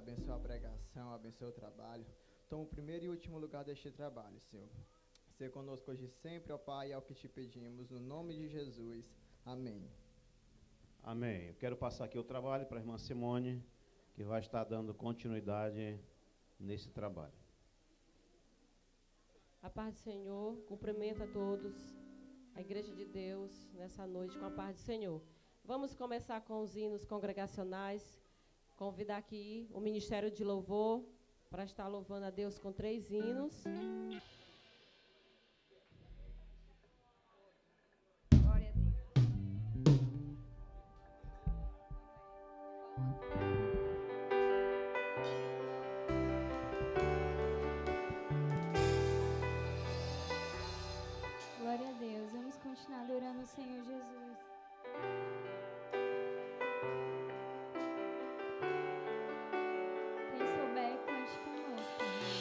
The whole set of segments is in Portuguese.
abençoe a pregação, abençoe o trabalho. Toma o primeiro e último lugar deste trabalho, Senhor. Ser conosco hoje sempre, ó Pai, é o que te pedimos, no nome de Jesus. Amém. Amém. Eu quero passar aqui o trabalho para a irmã Simone, que vai estar dando continuidade nesse trabalho. A paz do Senhor, cumprimento a todos, a Igreja de Deus, nessa noite, com a paz do Senhor. Vamos começar com os hinos congregacionais. Convidar aqui o Ministério de Louvor para estar louvando a Deus com 3 hinos. Glória a Deus. Glória a Deus. Vamos continuar adorando o Senhor Jesus. Quem souber, cante conosco, irmão.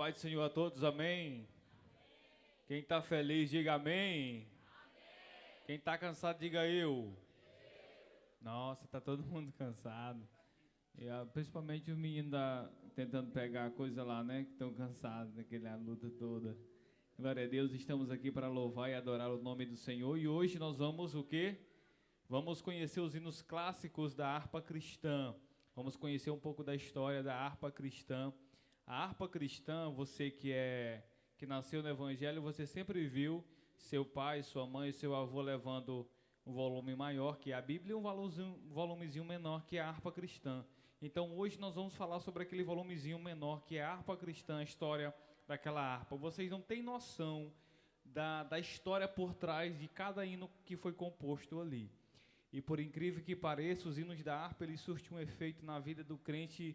Paz do Senhor a todos, amém? Quem está feliz, diga amém. Quem está cansado, diga eu. Nossa, está todo mundo cansado. E, principalmente os meninos tentando pegar a coisa lá, né? Que estão cansados daquela luta toda. Glória a Deus, estamos aqui para louvar e adorar o nome do Senhor. E hoje nós vamos o quê? Vamos conhecer os hinos clássicos da harpa cristã. Vamos conhecer um pouco da história da harpa cristã. A harpa cristã, você que nasceu no Evangelho, você sempre viu seu pai, sua mãe e seu avô levando um volume maior que a Bíblia e um volumezinho menor que a harpa cristã. Então hoje nós vamos falar sobre aquele volumezinho menor que é a harpa cristã, a história daquela harpa. Vocês não têm noção da história por trás de cada hino que foi composto ali. E por incrível que pareça, os hinos da harpa eles surtem um efeito na vida do crente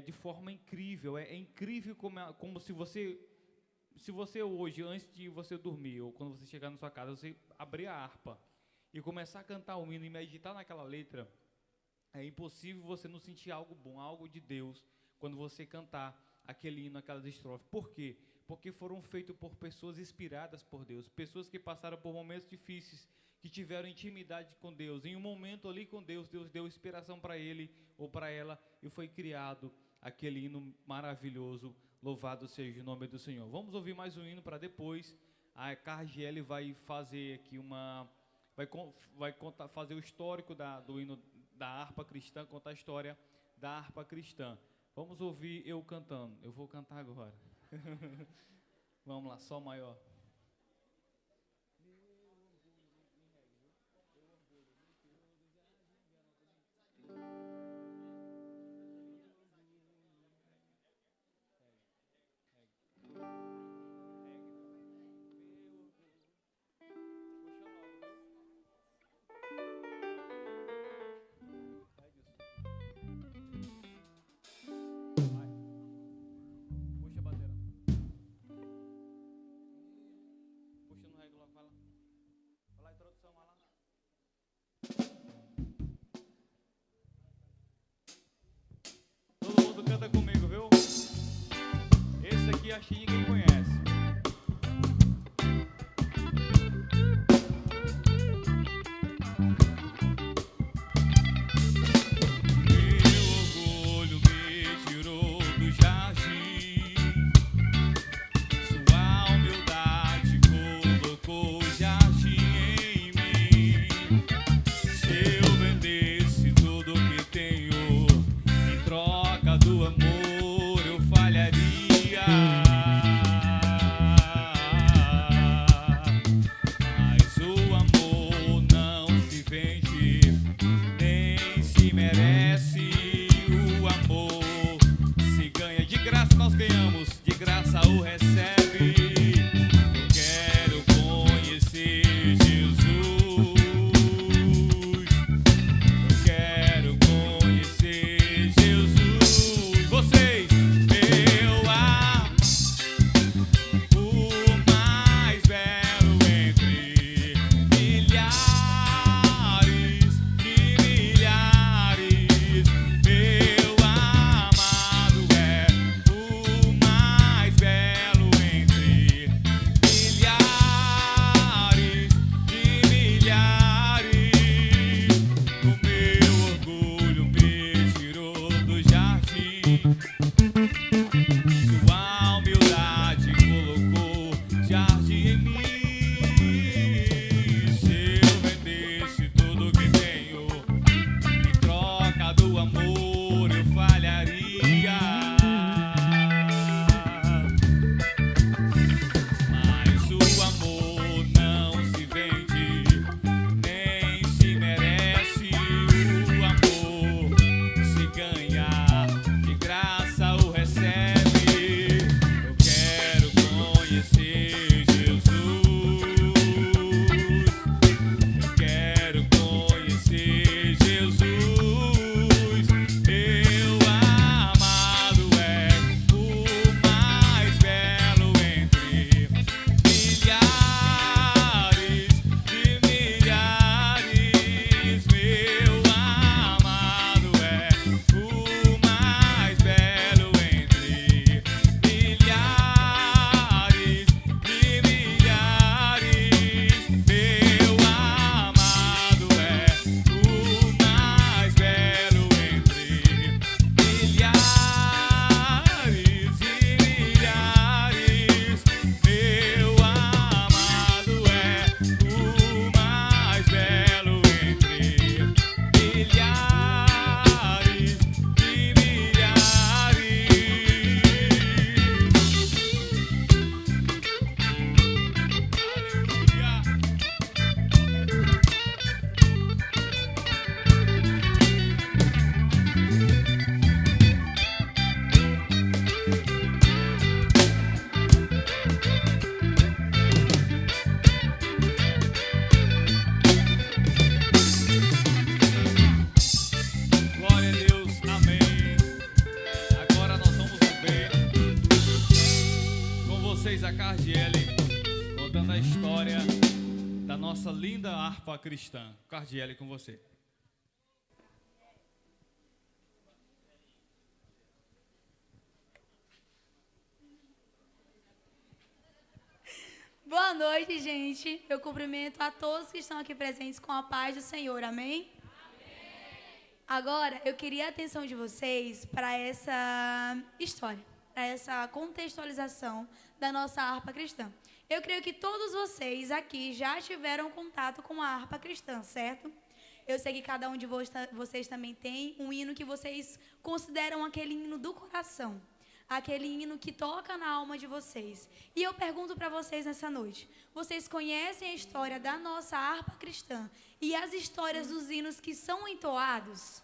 de forma incrível. É incrível como se você hoje, antes de você dormir, ou quando você chegar na sua casa, você abrir a harpa e começar a cantar um hino e meditar naquela letra, é impossível você não sentir algo bom, algo de Deus, quando você cantar aquele hino, aquelas estrofes. Por quê? Porque foram feitos por pessoas inspiradas por Deus, pessoas que passaram por momentos difíceis, que tiveram intimidade com Deus. Em um momento ali com Deus, Deus deu inspiração para ele ou para ela e foi criado aquele hino maravilhoso. Louvado seja o nome do Senhor. Vamos ouvir mais um hino para depois a Cargiele vai fazer aqui fazer o histórico do hino da harpa cristã, contar a história da harpa cristã. Vamos ouvir eu cantando. Eu vou cantar agora. Vamos lá, Sol maior. Todo mundo canta comigo, viu? Esse aqui acho que ninguém conhece. Meu orgulho me tirou do jardim, sua humildade colocou o jardim em mim. Se eu vendesse tudo que tenho em troca do amor, eu falharia. nossa linda harpa cristã. Cardiele, com você. Boa noite, gente. Eu cumprimento a todos que estão aqui presentes com a paz do Senhor. Amém? Agora, eu queria a atenção de vocês para essa história, para essa contextualização da nossa harpa cristã. Eu creio que todos vocês aqui já tiveram contato com a harpa cristã, certo? Eu sei que cada um de vocês também tem um hino que vocês consideram aquele hino do coração, aquele hino que toca na alma de vocês. E eu pergunto para vocês nessa noite, vocês conhecem a história da nossa harpa cristã e as histórias dos hinos que são entoados?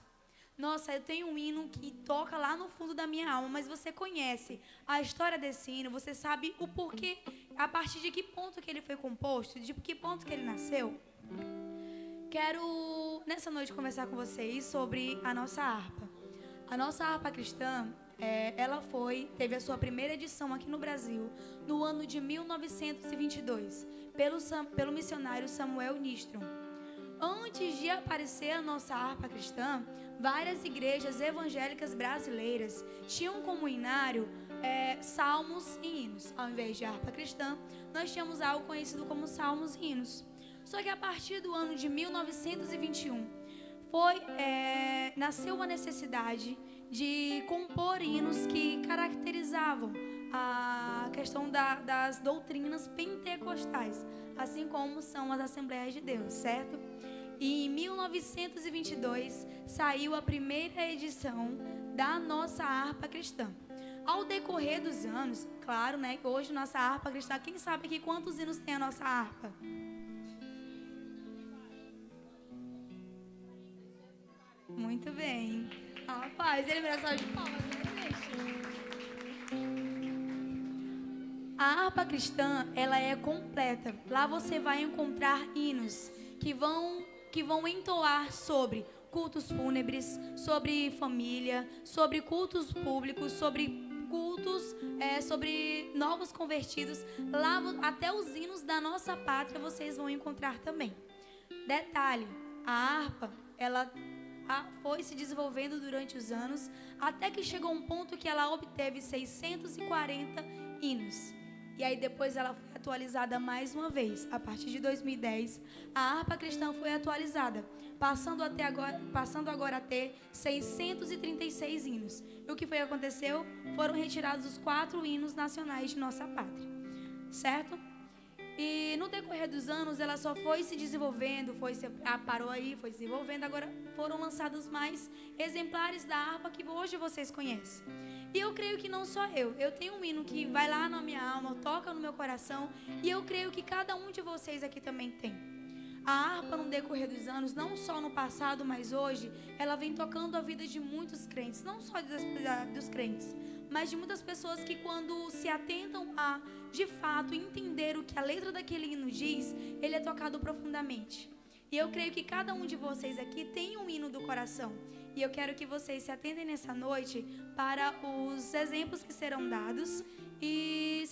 Nossa, eu tenho um hino que toca lá no fundo da minha alma, mas você conhece a história desse hino, você sabe o porquê, a partir de que ponto que ele foi composto, de que ponto que ele nasceu? Quero, nessa noite, conversar com vocês sobre a nossa harpa. A nossa harpa cristã, ela teve a sua primeira edição aqui no Brasil, no ano de 1922, pelo missionário Samuel Nistrom. Antes de aparecer a nossa harpa cristã, várias igrejas evangélicas brasileiras tinham como hinário salmos e hinos. Ao invés de harpa cristã, nós tínhamos algo conhecido como salmos e hinos. Só que a partir do ano de 1921, nasceu uma necessidade de compor hinos que caracterizavam a questão das doutrinas pentecostais, assim como são as Assembleias de Deus, certo? E em 1922 saiu a primeira edição da nossa harpa cristã. Ao decorrer dos anos, claro, né? Hoje nossa harpa cristã, quem sabe aqui quantos hinos tem a nossa harpa? Muito bem. Rapaz, ele merece salva de palmas, né, gente? A harpa cristã, ela é completa. Lá você vai encontrar hinos que vão entoar sobre cultos fúnebres, sobre família, sobre cultos públicos, sobre cultos, sobre novos convertidos. Lá até os hinos da nossa pátria vocês vão encontrar também. Detalhe, a harpa, ela foi se desenvolvendo durante os anos, até que chegou um ponto que ela obteve 640 hinos. E aí depois ela foi atualizada mais uma vez. A partir de 2010, a harpa cristã foi atualizada, passando agora a ter 636 hinos. E o que foi que aconteceu? Foram retirados os 4 hinos nacionais de nossa pátria. Certo? E no decorrer dos anos, ela só foi se desenvolvendo, parou aí, foi se desenvolvendo. Agora foram lançados mais exemplares da harpa que hoje vocês conhecem. E eu creio que não só eu tenho um hino que vai lá na minha alma, toca no meu coração, e eu creio que cada um de vocês aqui também tem. A harpa, no decorrer dos anos, não só no passado, mas hoje, ela vem tocando a vida de muitos crentes, não só dos crentes, mas de muitas pessoas que, quando se atentam a, de fato, entender o que a letra daquele hino diz, ele é tocado profundamente. E eu creio que cada um de vocês aqui tem um hino do coração. E eu quero que vocês se atentem nessa noite para os exemplos que serão dados. E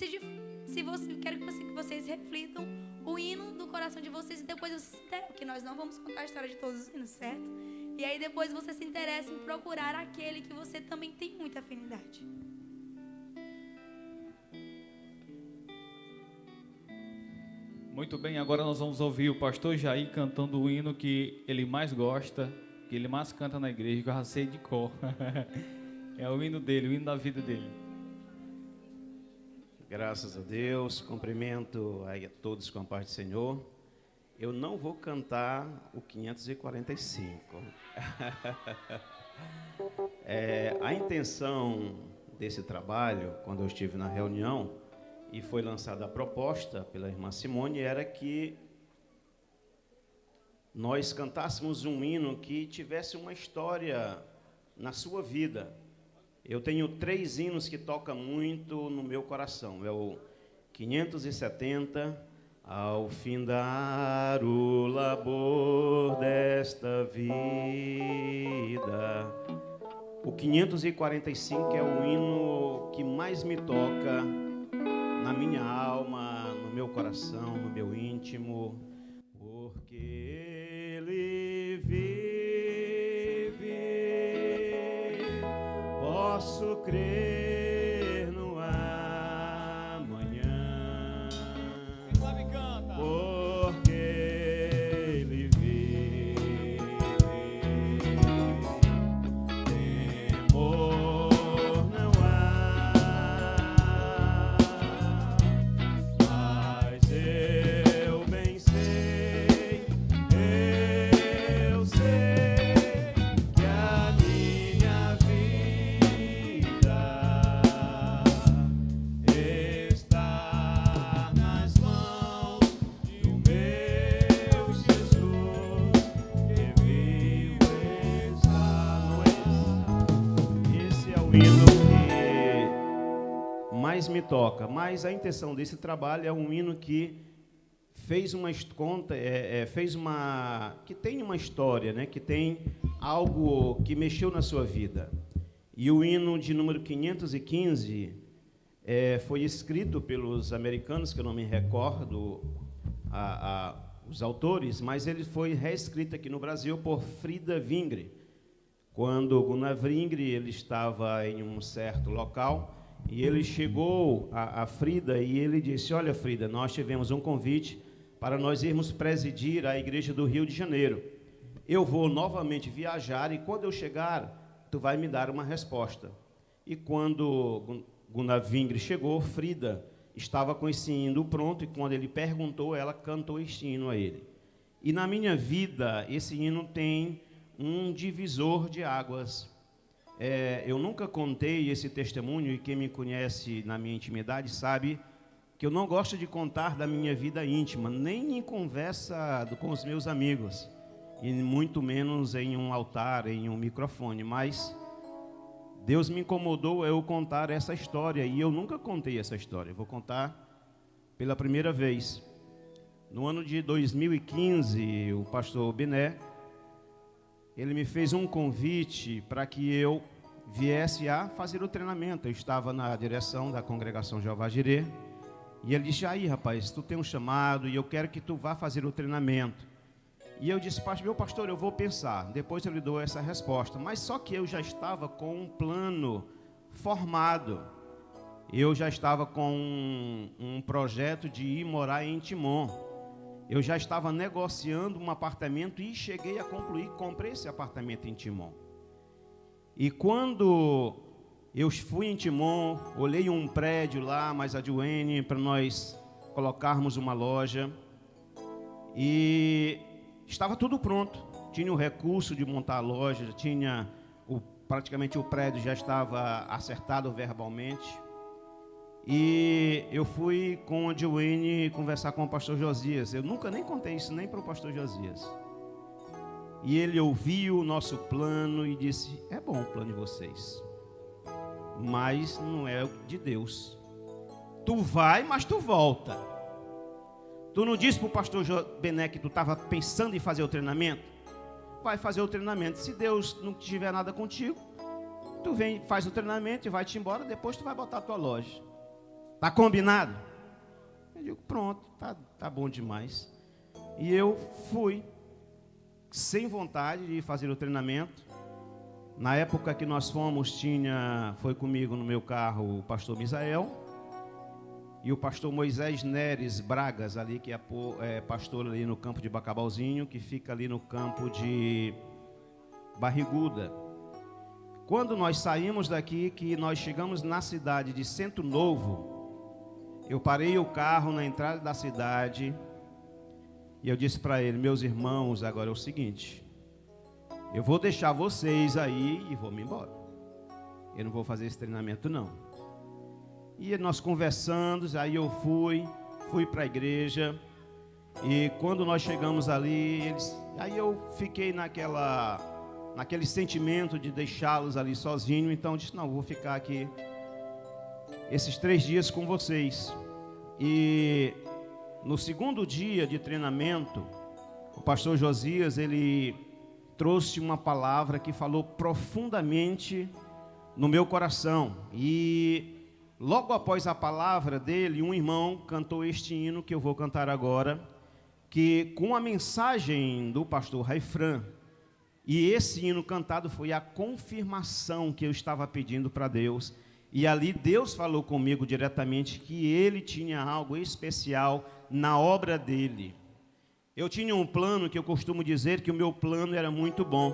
quero que vocês reflitam o hino do coração de vocês e depois vocês se interessem, porque nós não vamos contar a história de todos os hinos, certo? E aí depois você se interessa em procurar aquele que você também tem muita afinidade. Muito bem, agora nós vamos ouvir o pastor Jair cantando o hino que ele mais gosta, que ele mais canta na igreja, que eu já sei de cor. É o hino dele, o hino da vida dele. Graças a Deus, cumprimento aí a todos com a paz do Senhor. Eu não vou cantar o 545. A intenção desse trabalho, quando eu estive na reunião e foi lançada a proposta pela irmã Simone, era que nós cantássemos um hino que tivesse uma história na sua vida. Eu tenho 3 hinos que tocam muito no meu coração. É o 570, ao findar o labor desta vida. O 545 é o hino que mais me toca na minha alma, no meu coração, no meu íntimo. porque Ele vive, posso crer no amanhã. Quem sabe canta. Porque Ele vive, temor não há, mas eu bem sei que a minha vida está nas mãos do meu Jesus, que vivo está. Esse é o hino que mais me toca, mas a intenção desse trabalho é um hino que fez uma que tem uma história, né, que tem algo que mexeu na sua vida. E o hino de número 515 foi escrito pelos americanos, que eu não me recordo os autores, mas ele foi reescrito aqui no Brasil por Frida Vingre. Quando Gunnar Vingre ele estava em um certo local, e ele chegou a Frida e ele disse: olha, Frida, nós tivemos um convite para nós irmos presidir a igreja do Rio de Janeiro. Eu vou novamente viajar e quando eu chegar, tu vai me dar uma resposta. E quando Gunnar Vingre chegou, Frida estava com esse hino pronto e quando ele perguntou, ela cantou este hino a ele. E na minha vida, esse hino tem um divisor de águas. Eu nunca contei esse testemunho e quem me conhece na minha intimidade sabe que eu não gosto de contar da minha vida íntima, nem em conversa com os meus amigos, e muito menos em um altar, em um microfone, mas Deus me incomodou eu contar essa história, e eu nunca contei essa história, vou contar pela primeira vez. No ano de 2015, o pastor Bené, ele me fez um convite para que eu viesse a fazer o treinamento. Eu estava na direção da congregação Jeová Jireh, e ele disse: aí, rapaz, tu tem um chamado e eu quero que tu vá fazer o treinamento. E eu disse: meu pastor, eu vou pensar, depois eu lhe dou essa resposta. Mas só que eu já estava com um plano formado. Eu já estava com um projeto de ir morar em Timon. Eu já estava negociando um apartamento e cheguei a concluir, comprei esse apartamento em Timon. E quando eu fui em Timon, olhei um prédio lá, mais adiante, para nós colocarmos uma loja. E estava tudo pronto. Tinha o recurso de montar a loja, praticamente o prédio já estava acertado verbalmente. E eu fui com a Joane conversar com o pastor Josias. Eu nunca nem contei isso nem para o pastor Josias. E ele ouviu o nosso plano e disse: é bom o plano de vocês, mas não é de Deus. Tu vai, mas tu volta. Tu não disse para o pastor Bené que tu estava pensando em fazer o treinamento? Vai fazer o treinamento. Se Deus não tiver nada contigo, tu vem, faz o treinamento e vai-te embora. Depois tu vai botar a tua loja. Tá combinado? Eu digo: pronto, tá bom demais. E eu fui, sem vontade de fazer o treinamento. Na época que nós fomos, foi comigo no meu carro o pastor Misael e o pastor Moisés Neres Bragas, ali, que é pastor ali no campo de Bacabalzinho, que fica ali no campo de Barriguda. Quando nós saímos daqui, que nós chegamos na cidade de Centro Novo, eu parei o carro na entrada da cidade e eu disse para ele: meus irmãos, agora é o seguinte, eu vou deixar vocês aí e vou me embora. Eu não vou fazer esse treinamento não. E nós conversando, aí eu fui para a igreja. E quando nós chegamos ali, aí eu fiquei naquele sentimento de deixá-los ali sozinho. Então eu disse: não, vou ficar aqui esses 3 dias com vocês. E no segundo dia de treinamento, o pastor Josias, ele trouxe uma palavra que falou profundamente no meu coração. E logo após a palavra dele, um irmão cantou este hino que eu vou cantar agora. que com a mensagem do pastor Raifran, e esse hino cantado foi a confirmação que eu estava pedindo para Deus, e ali Deus falou comigo diretamente que Ele tinha algo especial na obra dEle. Eu tinha um plano que eu costumo dizer que o meu plano era muito bom.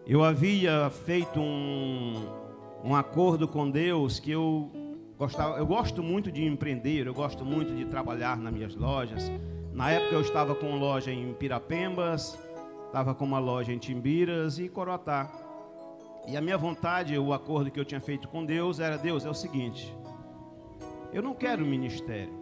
Eu havia feito um acordo com Deus que eu gosto muito de empreender, eu gosto muito de trabalhar nas minhas lojas. Na época eu estava com uma loja em Pirapembas, estava com uma loja em Timbiras e Coroatá. E a minha vontade, o acordo que eu tinha feito com Deus era: Deus, é o seguinte, eu não quero ministério,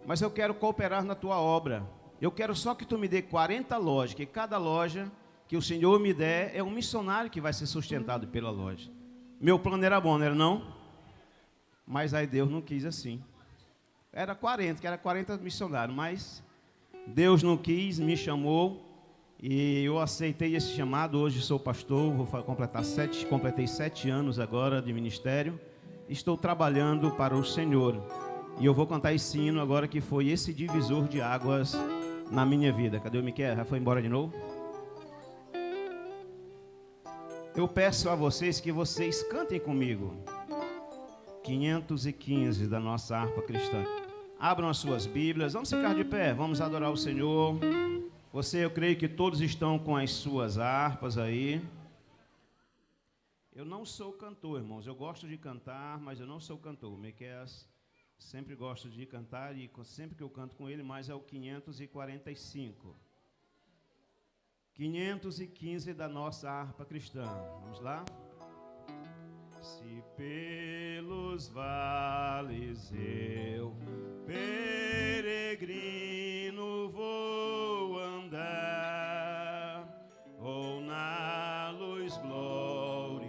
mas eu quero cooperar na tua obra. Eu quero só que tu me dê 40 lojas, que cada loja que o Senhor me der é um missionário que vai ser sustentado pela loja. Meu plano era bom, não era não? Mas aí Deus não quis assim. Era 40 missionários, mas Deus não quis, me chamou e eu aceitei esse chamado. Hoje sou pastor, completei 7 anos agora de ministério. Estou trabalhando para o Senhor. E eu vou cantar esse hino agora, que foi esse divisor de águas na minha vida. Cadê o Miquel? Já foi embora de novo? Eu peço a vocês que vocês cantem comigo 515 da nossa harpa cristã. Abram as suas Bíblias, vamos ficar de pé, vamos adorar o Senhor. Eu creio que todos estão com as suas harpas aí. Eu não sou cantor, irmãos, eu gosto de cantar, mas eu não sou cantor. Miquel sempre gosto de cantar e sempre que eu canto com ele, mas é o 545. 515 da nossa harpa cristã. Vamos lá? Se pelos vales eu, peregrino, vou andar, ou na luz gloriosa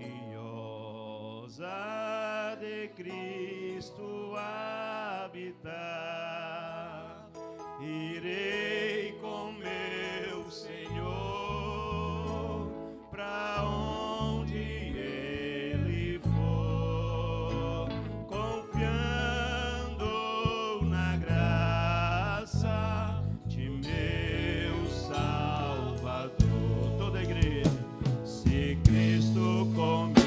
de Cristo habitar, irei com meu Senhor para onde Ele for, confiando na graça de meu Salvador. Toda a igreja, se Cristo comigo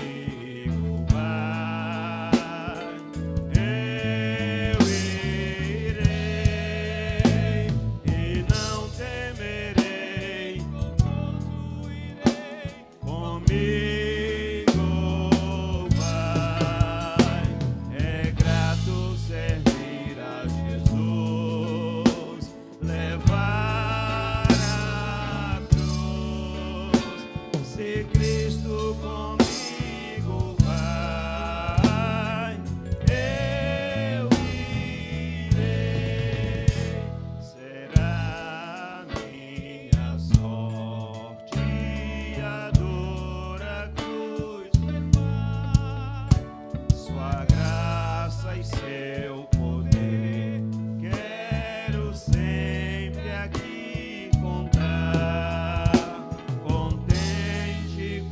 contente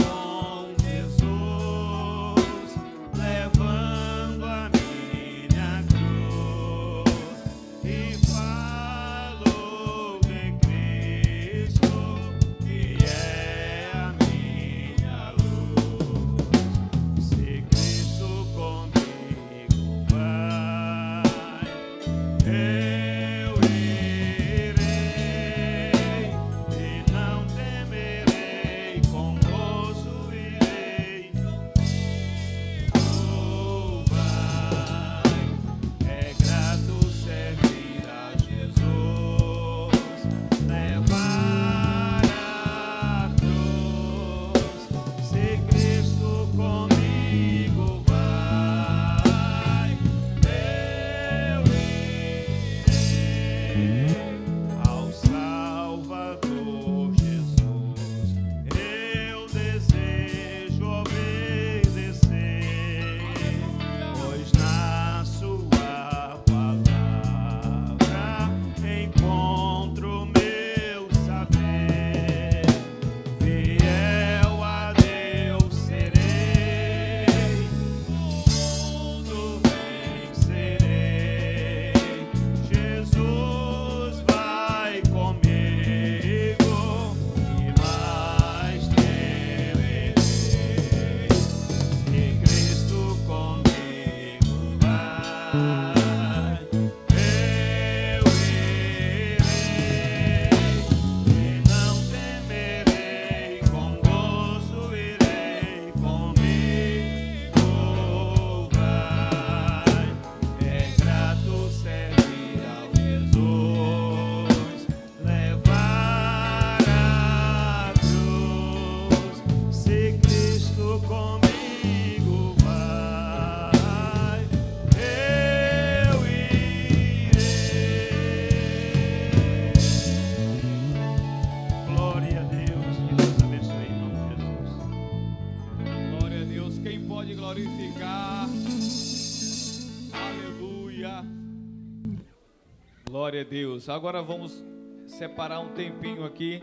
Glória a Deus. Agora vamos separar um tempinho aqui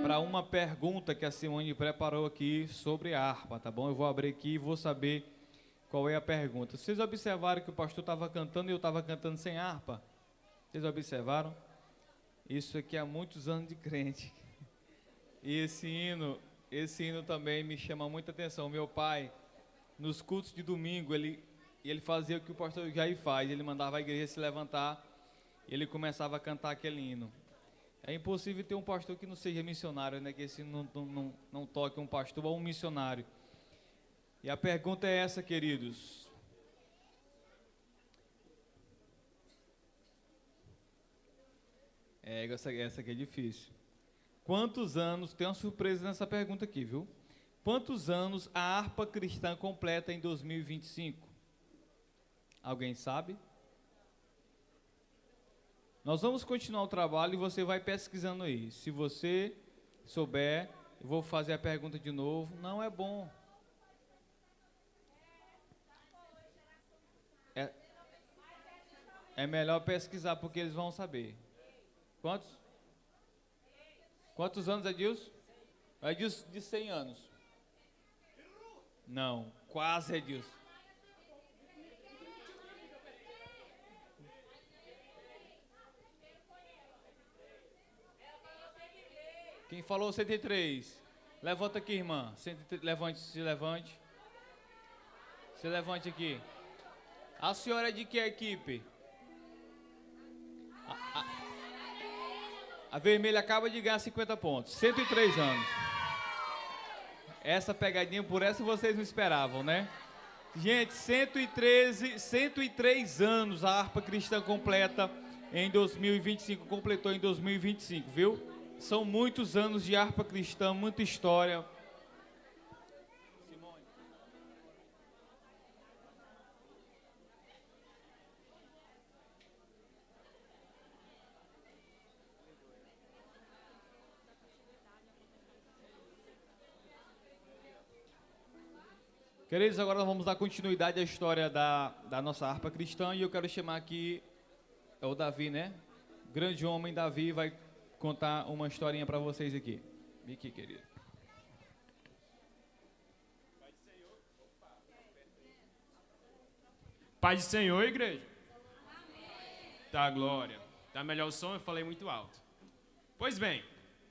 para uma pergunta que a Simone preparou aqui sobre a harpa, tá bom? Eu vou abrir aqui e vou saber qual é a pergunta. Vocês observaram que o pastor estava cantando e eu estava cantando sem harpa? Vocês observaram? Isso aqui há muitos anos de crente. E esse hino também me chama muita atenção. Meu pai, nos cultos de domingo, ele fazia o que o pastor Jair faz. Ele mandava a igreja se levantar e ele começava a cantar aquele hino. É impossível ter um pastor que não seja missionário, né? Que esse não toque um pastor ou um missionário. E a pergunta é essa, queridos. Essa aqui é difícil. Quantos anos, tem uma surpresa nessa pergunta aqui, viu? Quantos anos a harpa cristã completa em 2025? Alguém sabe? Nós vamos continuar o trabalho e você vai pesquisando aí. Se você souber, eu vou fazer a pergunta de novo. Não é bom. É melhor pesquisar porque eles vão saber. Quantos anos, Edilson? Edilson de 100 anos. Não, quase, Edilson. Quem falou 103? Levanta aqui, irmã. 103, levante, se levante. Se levante aqui. A senhora é de que equipe? A vermelha acaba de ganhar 50 pontos. 103 anos. Essa pegadinha, por essa vocês não esperavam, né? Gente, 103 anos a harpa cristã completa em 2025. Completou em 2025, viu? São muitos anos de harpa cristã, muita história. Queridos, agora nós vamos dar continuidade à história da nossa harpa cristã e eu quero chamar aqui, é o Davi, né? Grande homem Davi vai contar uma historinha para vocês aqui. Vem aqui, querido. Pai do Senhor, igreja. Tá, glória. Tá melhor o som, eu falei muito alto. Pois bem,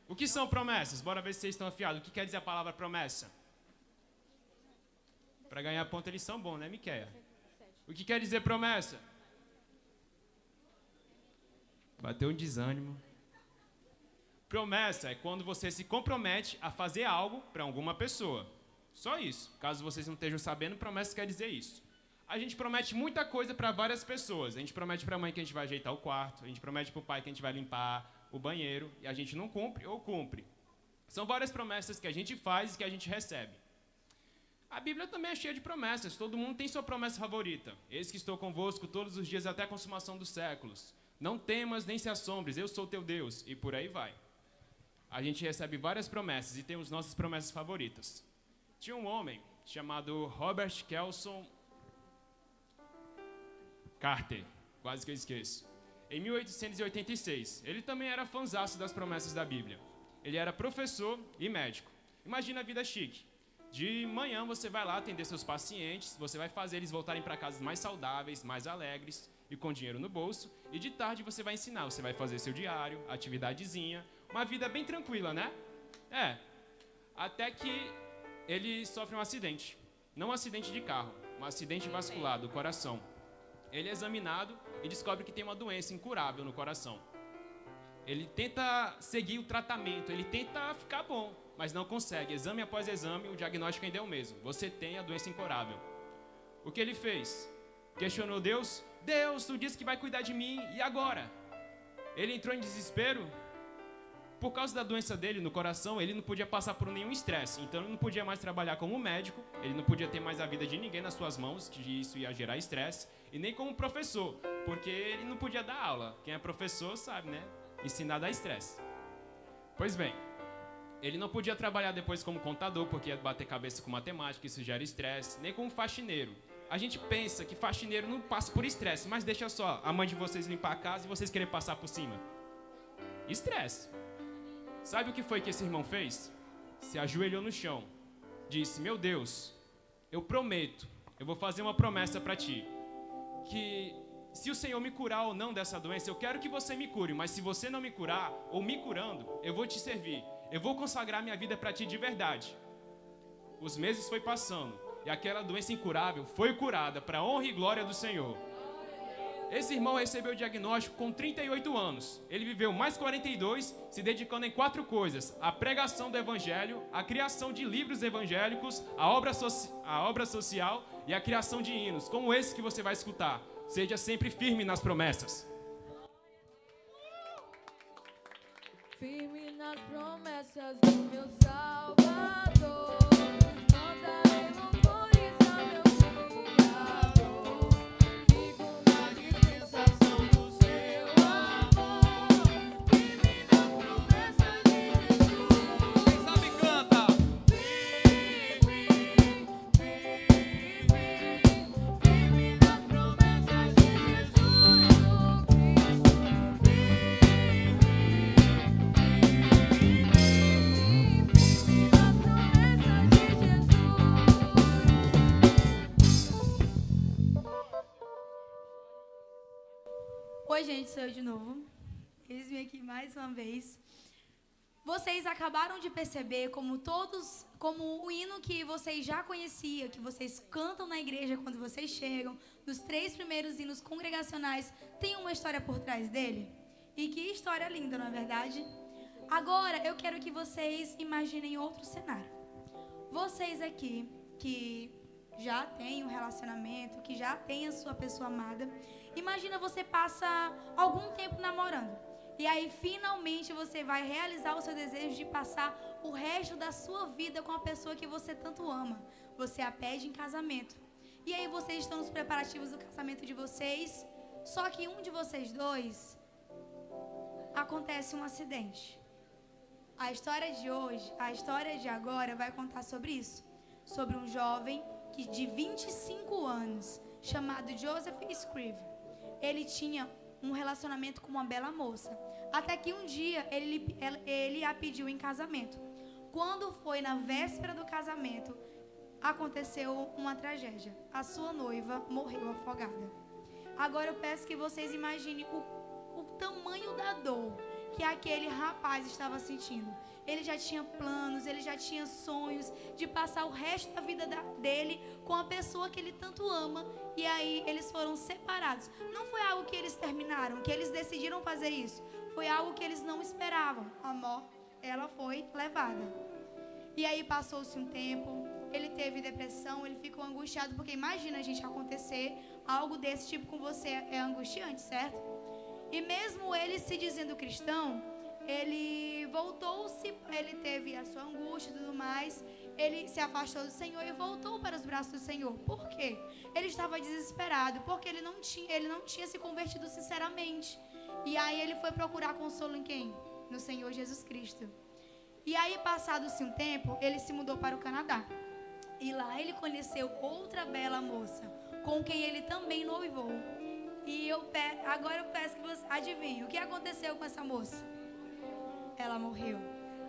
o que são promessas? Bora ver se vocês estão afiados. O que quer dizer a palavra promessa? Para ganhar ponto eles são bons, né, Miquéia? O que quer dizer promessa? Bateu um desânimo. Promessa é quando você se compromete a fazer algo para alguma pessoa. Só isso. Caso vocês não estejam sabendo, promessa quer dizer isso. A gente promete muita coisa para várias pessoas. A gente promete para a mãe que a gente vai ajeitar o quarto. A gente promete para o pai que a gente vai limpar o banheiro. E a gente não cumpre ou cumpre. São várias promessas que a gente faz e que a gente recebe. A Bíblia também é cheia de promessas. Todo mundo tem sua promessa favorita. Eis que estou convosco todos os dias até a consumação dos séculos. Não temas nem se assombres, eu sou teu Deus. E por aí vai. A gente recebe várias promessas e temos nossas promessas favoritas. Tinha um homem chamado Robert Kelson Carter, quase que eu esqueço. Em 1886, ele também era fãzaço das promessas da Bíblia. Ele era professor e médico. Imagina a vida chique. De manhã você vai lá atender seus pacientes, você vai fazer eles voltarem para casa mais saudáveis, mais alegres e com dinheiro no bolso. E de tarde você vai ensinar, você vai fazer seu diário, atividadezinha, uma vida bem tranquila, né? Até que ele sofre um acidente. Não um acidente de carro, um acidente vascular do coração. Ele é examinado e descobre que tem uma doença incurável no coração. Ele tenta seguir o tratamento, ele tenta ficar bom, mas não consegue. Exame após exame, o diagnóstico ainda é o mesmo. Você tem a doença incurável. O que ele fez? Questionou Deus. Deus, tu disse que vai cuidar de mim, e agora? Ele entrou em desespero. Por causa da doença dele no coração, ele não podia passar por nenhum estresse. Então ele não podia mais trabalhar como médico, ele não podia ter mais a vida de ninguém nas suas mãos, que isso ia gerar estresse, e nem como professor, porque ele não podia dar aula. Quem é professor sabe, né? Ensinar dá estresse. Pois bem, ele não podia trabalhar depois como contador, porque ia bater cabeça com matemática, isso gera estresse, nem como faxineiro. A gente pensa que faxineiro não passa por estresse, mas deixa só a mãe de vocês limpar a casa e vocês querem passar por cima. Estresse. Sabe o que foi que esse irmão fez? Se ajoelhou no chão. Disse, meu Deus, eu prometo, eu vou fazer uma promessa para ti. Que se o Senhor me curar ou não dessa doença, eu quero que você me cure. Mas se você não me curar, ou me curando, eu vou te servir. Eu vou consagrar minha vida para ti de verdade. Os meses foi passando. E aquela doença incurável foi curada para a honra e glória do Senhor. Esse irmão recebeu o diagnóstico com 38 anos. Ele viveu mais 42, se dedicando em 4 coisas: a pregação do evangelho, a criação de livros evangélicos, a obra social e a criação de hinos, como esse que você vai escutar. Seja sempre firme nas promessas. Firme nas promessas do meu Salvador. Cantarei louvores a meu Criador. Fico na dispensação do seu amor. Firme nas promessas de Jesus. Quem sabe canta. Firme nas promessas de Jesus Cristo. Oi, gente, sou eu de novo. Eis-me aqui mais uma vez. Vocês acabaram de perceber como o hino que vocês já conheciam, que vocês cantam na igreja quando vocês chegam, dos 3 primeiros hinos congregacionais, tem uma história por trás dele? E que história linda, não é verdade? Agora, eu quero que vocês imaginem outro cenário. Vocês aqui, que já têm um relacionamento, que já têm a sua pessoa amada, imagina você passa algum tempo namorando. E aí, finalmente, você vai realizar o seu desejo de passar o resto da sua vida com a pessoa que você tanto ama. Você a pede em casamento. E aí, vocês estão nos preparativos do casamento de vocês. Só que um de vocês dois acontece um acidente. A história de hoje, a história de agora, vai contar sobre isso. Sobre um jovem de 25 anos, chamado Joseph Scrive. Ele tinha um relacionamento com uma bela moça. Até que um dia ele a pediu em casamento. Quando foi na véspera do casamento, aconteceu uma tragédia. A sua noiva morreu afogada. Agora eu peço que vocês imaginem o tamanho da dor que aquele rapaz estava sentindo. Ele já tinha planos, ele já tinha sonhos de passar o resto da vida dele com a pessoa que ele tanto ama. E aí eles foram separados. Não foi algo que eles terminaram, que eles decidiram fazer isso. Foi algo que eles não esperavam. A morte, ela foi levada. E aí passou-se um tempo, ele teve depressão, ele ficou angustiado. Porque imagina, gente, acontecer algo desse tipo com você, é angustiante, certo? E mesmo ele se dizendo cristão, ele voltou-se, ele teve a sua angústia e tudo mais, ele se afastou do Senhor e voltou para os braços do Senhor. Por quê? Ele estava desesperado, porque ele não tinha se convertido sinceramente. E aí ele foi procurar consolo em quem? No Senhor Jesus Cristo. E aí, passado-se um tempo, ele se mudou para o Canadá. E lá ele conheceu outra bela moça, com quem ele também noivou. E agora eu peço que você adivinhe, o que aconteceu com essa moça? Ela morreu.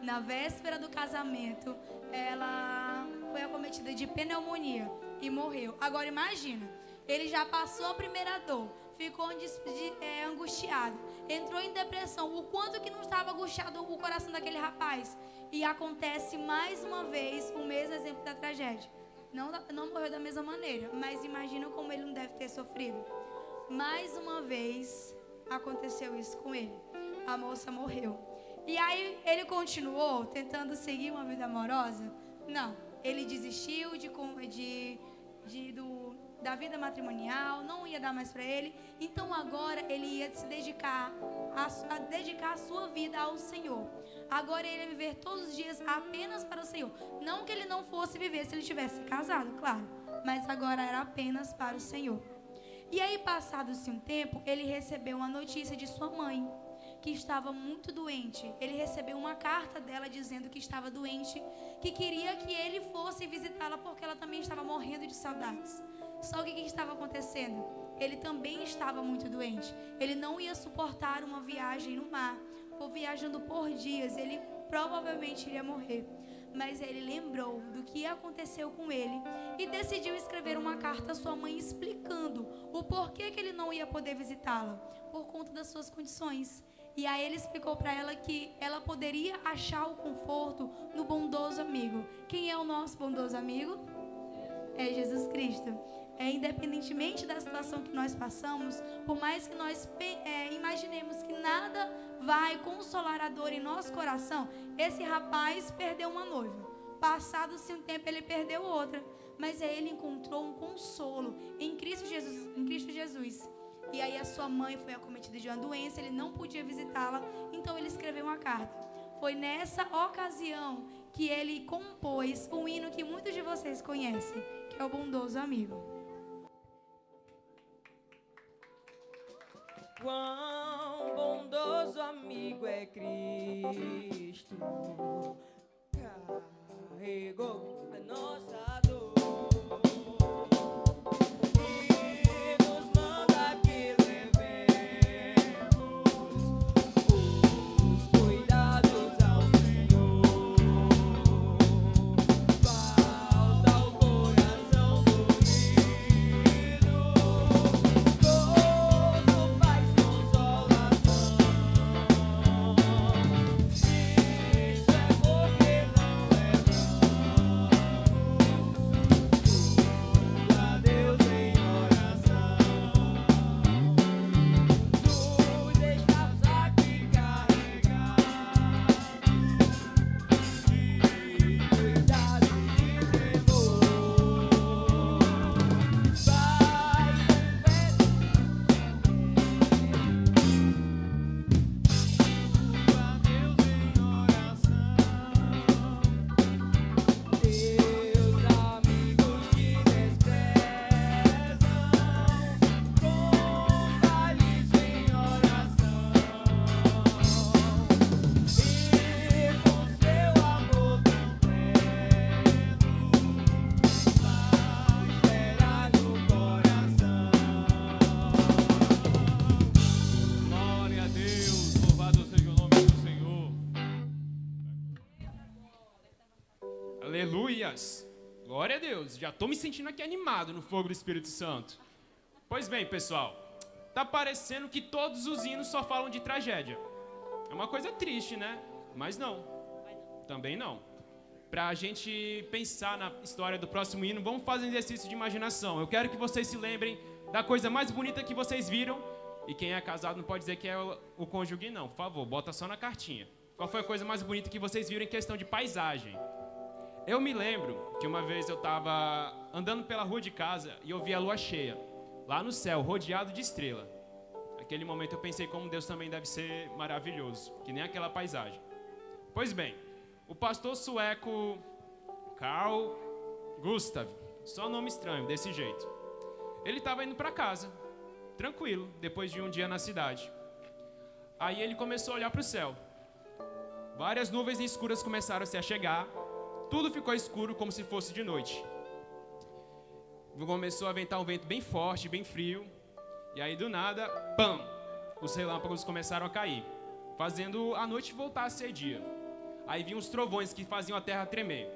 Na véspera do casamento, ela foi acometida de pneumonia e morreu. Agora imagina, ele já passou a primeira dor, ficou angustiado, entrou em depressão. O quanto que não estava angustiado o coração daquele rapaz. E acontece mais uma vez o mesmo exemplo da tragédia. Não morreu da mesma maneira, mas imagina como ele não deve ter sofrido. Mais uma vez aconteceu isso com ele. A moça morreu. E aí ele continuou tentando seguir uma vida amorosa? Não. Ele desistiu da vida matrimonial, não ia dar mais para ele. Então agora ele ia se dedicar a sua vida ao Senhor. Agora ele ia viver todos os dias apenas para o Senhor. Não que ele não fosse viver se ele tivesse casado, claro. Mas agora era apenas para o Senhor. E aí, passado-se um tempo, ele recebeu uma notícia de sua mãe, que estava muito doente. Ele recebeu uma carta dela dizendo que estava doente, que queria que ele fosse visitá-la porque ela também estava morrendo de saudades. Só que o que estava acontecendo? Ele também estava muito doente. Ele não ia suportar uma viagem no mar. Por viajando por dias, ele provavelmente iria morrer. Mas ele lembrou do que aconteceu com ele e decidiu escrever uma carta à sua mãe explicando o porquê que ele não ia poder visitá-la, por conta das suas condições. E aí ele explicou para ela que ela poderia achar o conforto no bondoso amigo. Quem é o nosso bondoso amigo? É Jesus Cristo. Independentemente da situação que nós passamos, por mais que nós imaginemos que nada vai consolar a dor em nosso coração, esse rapaz perdeu uma noiva. Passado-se um tempo, ele perdeu outra. Mas aí ele encontrou um consolo em Cristo Jesus. E aí a sua mãe foi acometida de uma doença, ele não podia visitá-la, então ele escreveu uma carta. Foi nessa ocasião que ele compôs um hino que muitos de vocês conhecem, que é o Bondoso Amigo. Quão bondoso amigo é Cristo, carregou a nossa dor e nos manda que levemos os cuidados ao Senhor. Falta o coração dorido, gozo, paz, consolação. Isso é porque não é a Deus em oração. Nos estamos aqui carregados de cuidado e temor. Vai a Deus em oração. Teus amigos te desprezam, conta-lhes em oração. E com seu amor tão pleno, vai gerar no coração. Glória a Deus, louvado seja o nome do Senhor. Aleluias! Glória a Deus! Já estou me sentindo aqui animado no fogo do Espírito Santo. Pois bem, pessoal, tá parecendo que todos os hinos só falam de tragédia. É uma coisa triste, né? Mas não. Também não. Pra gente pensar na história do próximo hino, vamos fazer um exercício de imaginação. Eu quero que vocês se lembrem da coisa mais bonita que vocês viram. E quem é casado não pode dizer que é o cônjuge, não. Por favor, bota só na cartinha. Qual foi a coisa mais bonita que vocês viram em questão de paisagem? Eu me lembro que uma vez eu estava andando pela rua de casa e eu vi a lua cheia, lá no céu, rodeado de estrela. Naquele momento eu pensei como Deus também deve ser maravilhoso, que nem aquela paisagem. Pois bem, o pastor sueco Carl Gustav, só nome estranho, desse jeito. Ele estava indo para casa, tranquilo, depois de um dia na cidade. Aí ele começou a olhar para o céu. Várias nuvens escuras começaram a se achegar. Tudo ficou escuro como se fosse de noite. Começou a ventar um vento bem forte, bem frio. E aí do nada, pam! Os relâmpagos começaram a cair, fazendo a noite voltar a ser dia. Aí vinham os trovões que faziam a terra tremer.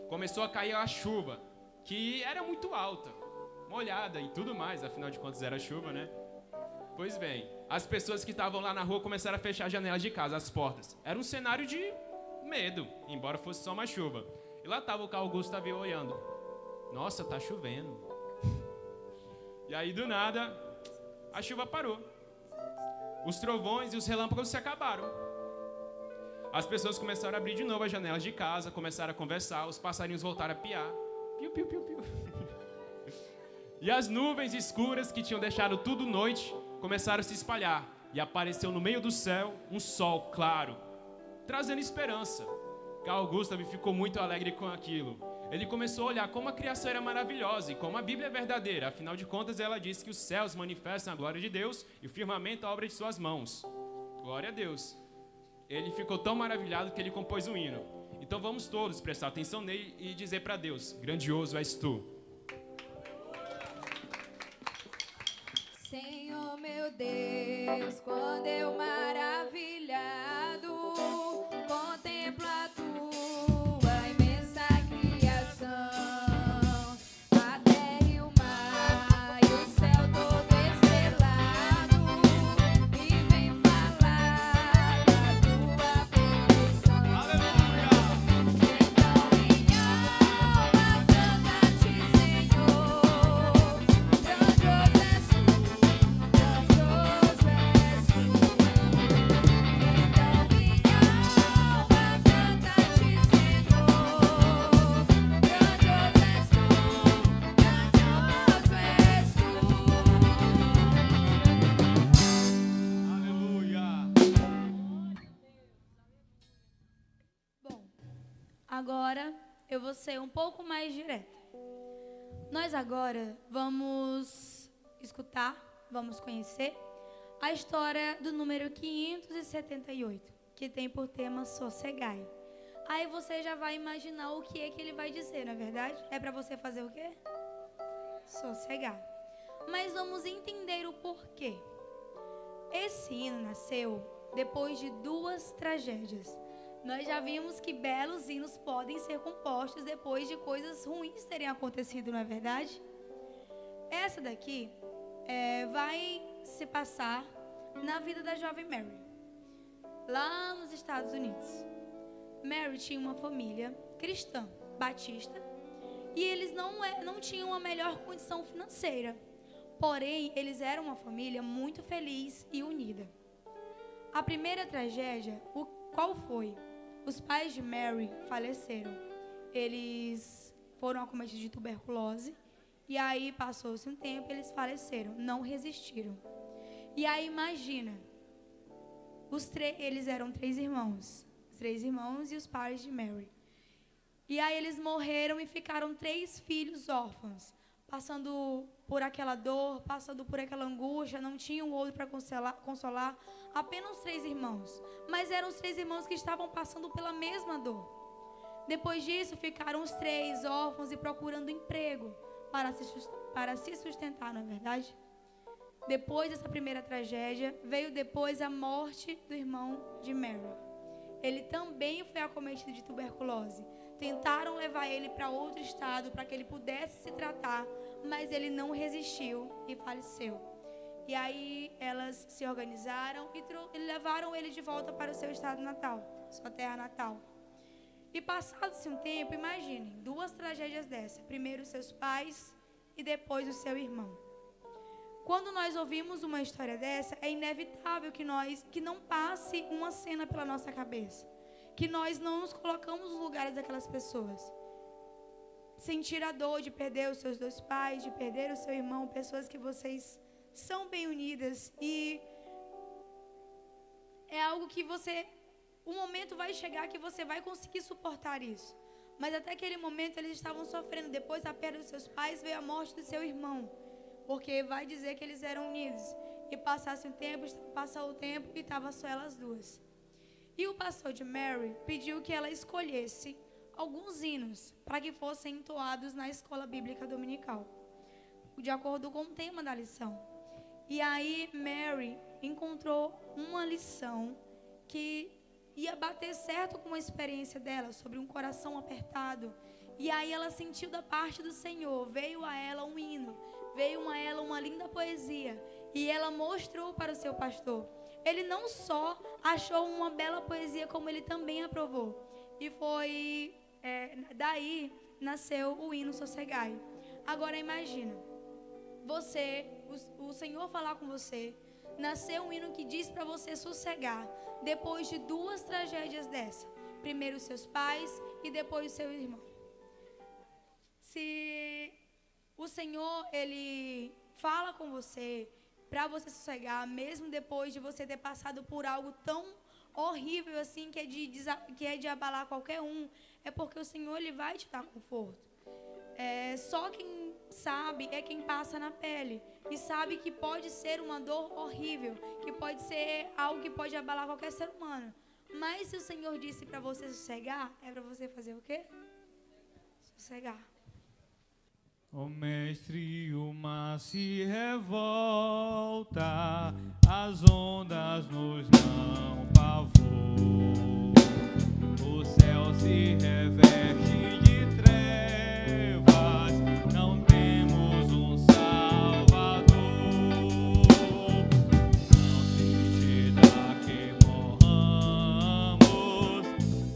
Começou a cair a chuva, que era muito alta, molhada e tudo mais, afinal de contas era chuva, né? Pois bem, as pessoas que estavam lá na rua começaram a fechar as janelas de casa, as portas. Era um cenário de medo, embora fosse só uma chuva. E lá estava o Carl Gustav olhando. Nossa, tá chovendo. E aí, do nada, a chuva parou. Os trovões e os relâmpagos se acabaram. As pessoas começaram a abrir de novo as janelas de casa, começaram a conversar, os passarinhos voltaram a piar. Piu, piu, piu, piu. E as nuvens escuras que tinham deixado tudo noite começaram a se espalhar. E apareceu no meio do céu um sol claro, trazendo esperança. Carl Gustav ficou muito alegre com aquilo. Ele começou a olhar como a criação era maravilhosa e como a Bíblia é verdadeira. Afinal de contas, ela diz que os céus manifestam a glória de Deus e o firmamento a obra de suas mãos. Glória a Deus. Ele ficou tão maravilhado que ele compôs um hino. Então vamos todos prestar atenção nele e dizer para Deus: grandioso és tu. Senhor meu Deus, quando eu maravilhado contemplo a tua imensa criação, a terra e o mar e o céu todo estrelado, e vem falar da tua perfeição. Aleluia! Então minha alma canta a ti, Senhor, grandioso és tu, grandioso és tu. Então minha alma canta a ti, Senhor, grandioso és tu, grandioso és tu. Aleluia! Bom, agora eu vou ser um pouco mais direta. Nós agora vamos escutar, vamos conhecer a história do número 578, que tem por tema Sossegai. Aí você já vai imaginar o que é que ele vai dizer, não é verdade? É para você fazer o quê? Sossegar. Mas vamos entender o porquê. Esse hino nasceu depois de 2 tragédias. Nós já vimos que belos hinos podem ser compostos depois de coisas ruins terem acontecido, não é verdade? Essa daqui vai se passar na vida da jovem Mary, lá nos Estados Unidos. Mary tinha uma família cristã, batista, e eles não tinham a melhor condição financeira. Porém, eles eram uma família muito feliz e unida. A primeira tragédia, qual foi? Os pais de Mary faleceram. Eles foram acometidos de tuberculose. E aí, passou-se um tempo, eles faleceram. Não resistiram. E aí, imagina. Eles eram 3 irmãos. Os 3 irmãos e os pais de Mary. E aí, eles morreram e ficaram 3 filhos órfãos. Passando por aquela dor, passando por aquela angústia, não tinham outro para consolar, apenas 3 irmãos. Mas eram os 3 irmãos que estavam passando pela mesma dor. Depois disso, ficaram os 3 órfãos e procurando emprego para se sustentar, não é verdade? Depois dessa primeira tragédia, veio depois a morte do irmão de Mary. Ele também foi acometido de tuberculose. Tentaram levar ele para outro estado para que ele pudesse se tratar, mas ele não resistiu e faleceu. E aí elas se organizaram e levaram ele de volta para o seu estado natal, sua terra natal. E passado-se um tempo, imaginem, 2 tragédias dessa. Primeiro os seus pais e depois o seu irmão. Quando nós ouvimos uma história dessa, é inevitável que não passe uma cena pela nossa cabeça. Que nós não nos colocamos nos lugares daquelas pessoas. Sentir a dor de perder os seus 2 pais, de perder o seu irmão, pessoas que vocês são bem unidas. E é algo que um momento vai chegar que você vai conseguir suportar isso. Mas até aquele momento eles estavam sofrendo. Depois da perda dos seus pais, veio a morte do seu irmão. Porque vai dizer que eles eram unidos. E passou o tempo e estava só elas 2. E o pastor de Mary pediu que ela escolhesse alguns hinos para que fossem entoados na escola bíblica dominical, de acordo com o tema da lição. E aí Mary encontrou uma lição que ia bater certo com a experiência dela, sobre um coração apertado. E aí ela sentiu da parte do Senhor, veio a ela um hino, veio a ela uma linda poesia, e ela mostrou para o seu pastor. Ele não só achou uma bela poesia, como ele também aprovou. E foi daí nasceu o hino Sossegai. Agora imagina, o Senhor falar com você, nasceu um hino que diz para você sossegar, depois de 2 tragédias dessa. Primeiro os seus pais e depois o seu irmão. Se o Senhor, Ele fala com você para você sossegar, mesmo depois de você ter passado por algo tão horrível assim, que é de abalar qualquer um, é porque o Senhor, Ele vai te dar conforto. Só quem sabe é quem passa na pele e sabe que pode ser uma dor horrível, que pode ser algo que pode abalar qualquer ser humano. Mas se o Senhor disse para você sossegar, é para você fazer o quê? Sossegar. Ó Mestre, o mar se revolta, as ondas nos dão pavor, o céu se reveste de trevas, não temos um Salvador. Não se dá que morramos,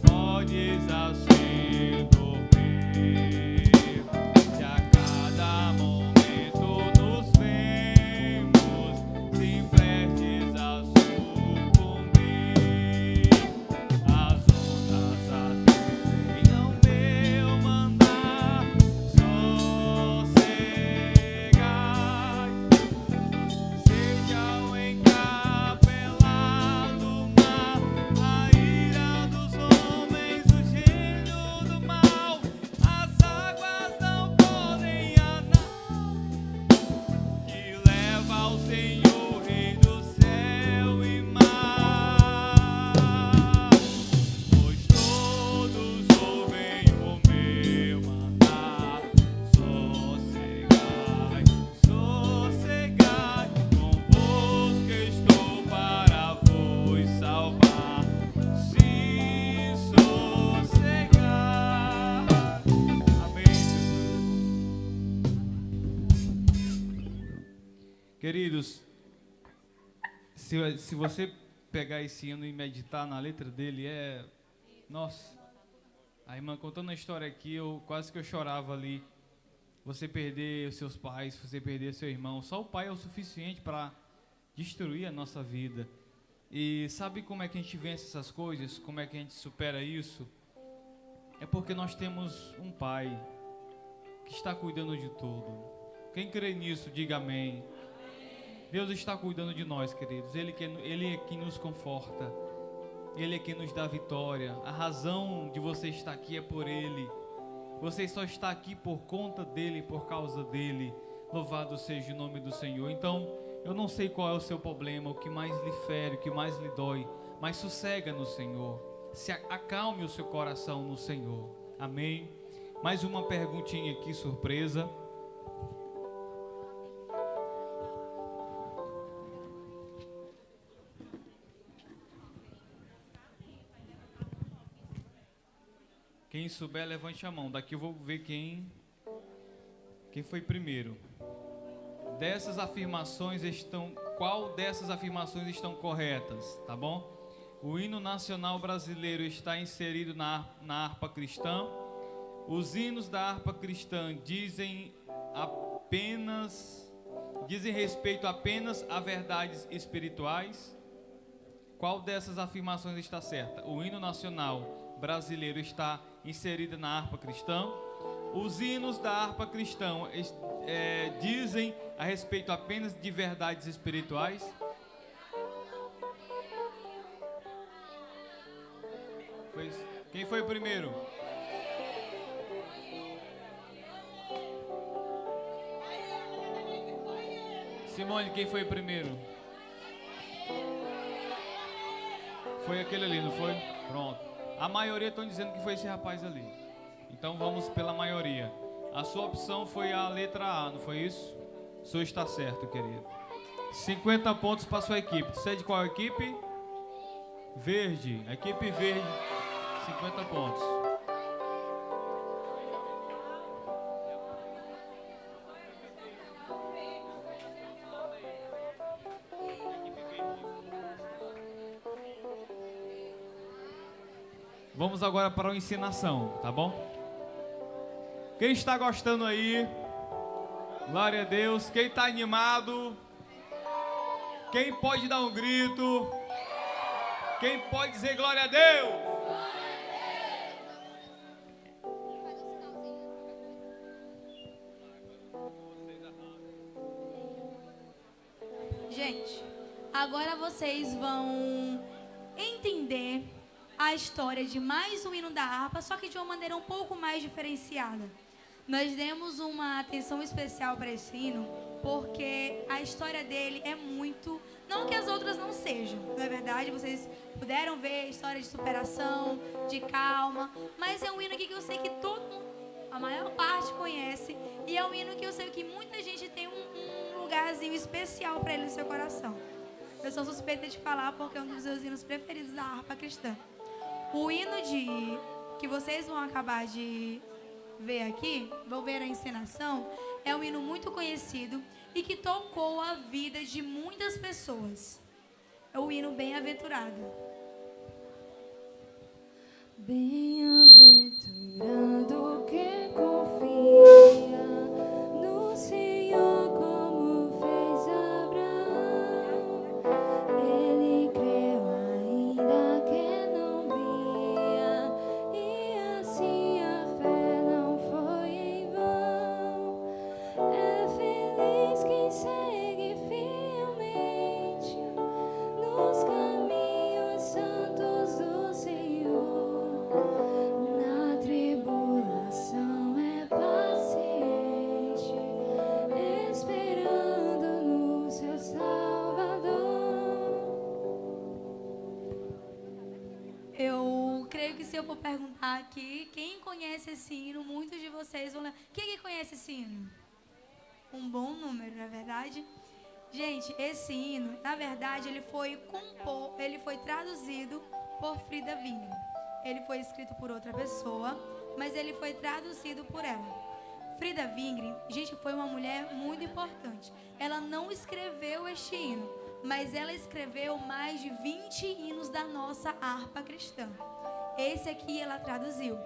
podes assim dormir. Se a cada momento nos vemos, sim prestes a sucumbir, as ondas atendem ao meu mandar, sossegai, seja o encapelado mar, a ira dos homens, o gênio do mal, as águas não podem andar, que leva ao Senhor, Rei do céu e mar. Pois todos ouvem o meu mandar, sossegai, sossegai, convosco estou para vos salvar, sim, sossegai. Amém, Jesus. Queridos, se você pegar esse hino e meditar na letra dele, nossa, a irmã contando a história aqui, quase que eu chorava ali. Você perder os seus pais, você perder seu irmão, só o pai é o suficiente para destruir a nossa vida. E sabe como é que a gente vence essas coisas? Como é que a gente supera isso? É porque nós temos um pai que está cuidando de tudo. Quem crê nisso, diga amém. Deus está cuidando de nós, queridos. Ele é quem nos conforta. Ele é quem nos dá vitória. A razão de você estar aqui é por Ele. Você só está aqui por conta dEle, por causa dEle. Louvado seja o nome do Senhor. Então, eu não sei qual é o seu problema, o que mais lhe fere, o que mais lhe dói, mas sossega no Senhor. Se acalme o seu coração no Senhor. Amém? Mais uma perguntinha aqui, surpresa. Quem souber, levante a mão. Daqui eu vou ver quem foi primeiro. Qual dessas afirmações estão corretas? Tá bom? O hino nacional brasileiro está inserido na harpa cristã. Os hinos da harpa cristã dizem respeito apenas a verdades espirituais. Qual dessas afirmações está certa? O hino nacional brasileiro está inserido na harpa cristã. Os hinos da harpa cristã dizem a respeito apenas de verdades espirituais. Quem foi o primeiro? Simone, quem foi o primeiro? Foi aquele ali, não foi? Pronto. A maioria estão dizendo que foi esse rapaz ali. Então vamos pela maioria. A sua opção foi a letra A, não foi isso? O senhor está certo, querido. 50 pontos para a sua equipe. Você é de qual equipe? Verde. A equipe verde, 50 pontos. Vamos agora para a ensinação, tá bom? Quem está gostando aí? Glória a Deus. Quem está animado? Quem pode dar um grito? Quem pode dizer glória a Deus? Gente, agora vocês vão entender a história de mais um hino da harpa, só que de uma maneira um pouco mais diferenciada. Nós demos uma atenção especial para esse hino, porque a história dele é muito... Não que as outras não sejam, não é verdade? Vocês puderam ver a história de superação, de calma, mas é um hino aqui que eu sei que todo mundo A maior parte conhece. E é um hino que eu sei que muita gente tem um lugarzinho especial para ele no seu coração. Eu sou suspeita de falar porque é um dos meus hinos preferidos da harpa cristã. O hino que vocês vão acabar de ver aqui, vão ver a encenação, é um hino muito conhecido e que tocou a vida de muitas pessoas. É o hino Bem-aventurado. Bem-aventurado que confia no Senhor como fez Abraão. Ele creu ainda que não via, e assim a fé não foi em vão. É feliz quem segue fielmente nos caminhos santos do Senhor. Na tribulação é paciente, esperando no seu Salvador. Eu creio que se eu for perguntar aqui, quem conhece esse hino, muitos de vocês vão lembrar. Quem que conhece esse hino? Um bom número, na verdade. Gente, esse hino, na verdade, ele foi traduzido por Frida Wingren. Ele foi escrito por outra pessoa, mas ele foi traduzido por ela. Frida Wingren, gente, foi uma mulher muito importante. Ela não escreveu este hino, mas ela escreveu mais de 20 hinos da nossa harpa cristã. Esse aqui ela traduziu.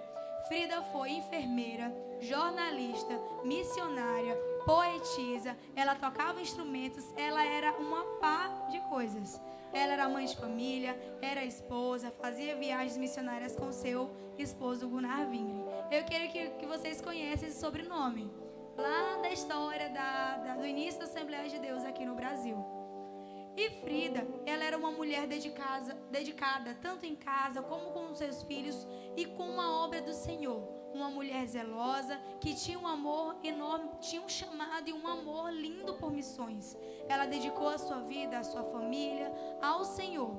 Frida foi enfermeira, jornalista, missionária, poetisa, ela tocava instrumentos, ela era uma pá de coisas. Ela era mãe de família, era esposa, fazia viagens missionárias com seu esposo Gunnar Wingren. Eu quero que vocês conhecem esse sobrenome, lá da história do início da Assembleia de Deus aqui no Brasil. E Frida, ela era uma mulher dedicada tanto em casa como com os seus filhos e com a obra do Senhor. Uma mulher zelosa, que tinha um amor enorme, tinha um chamado e um amor lindo por missões. Ela dedicou a sua vida, a sua família, ao Senhor.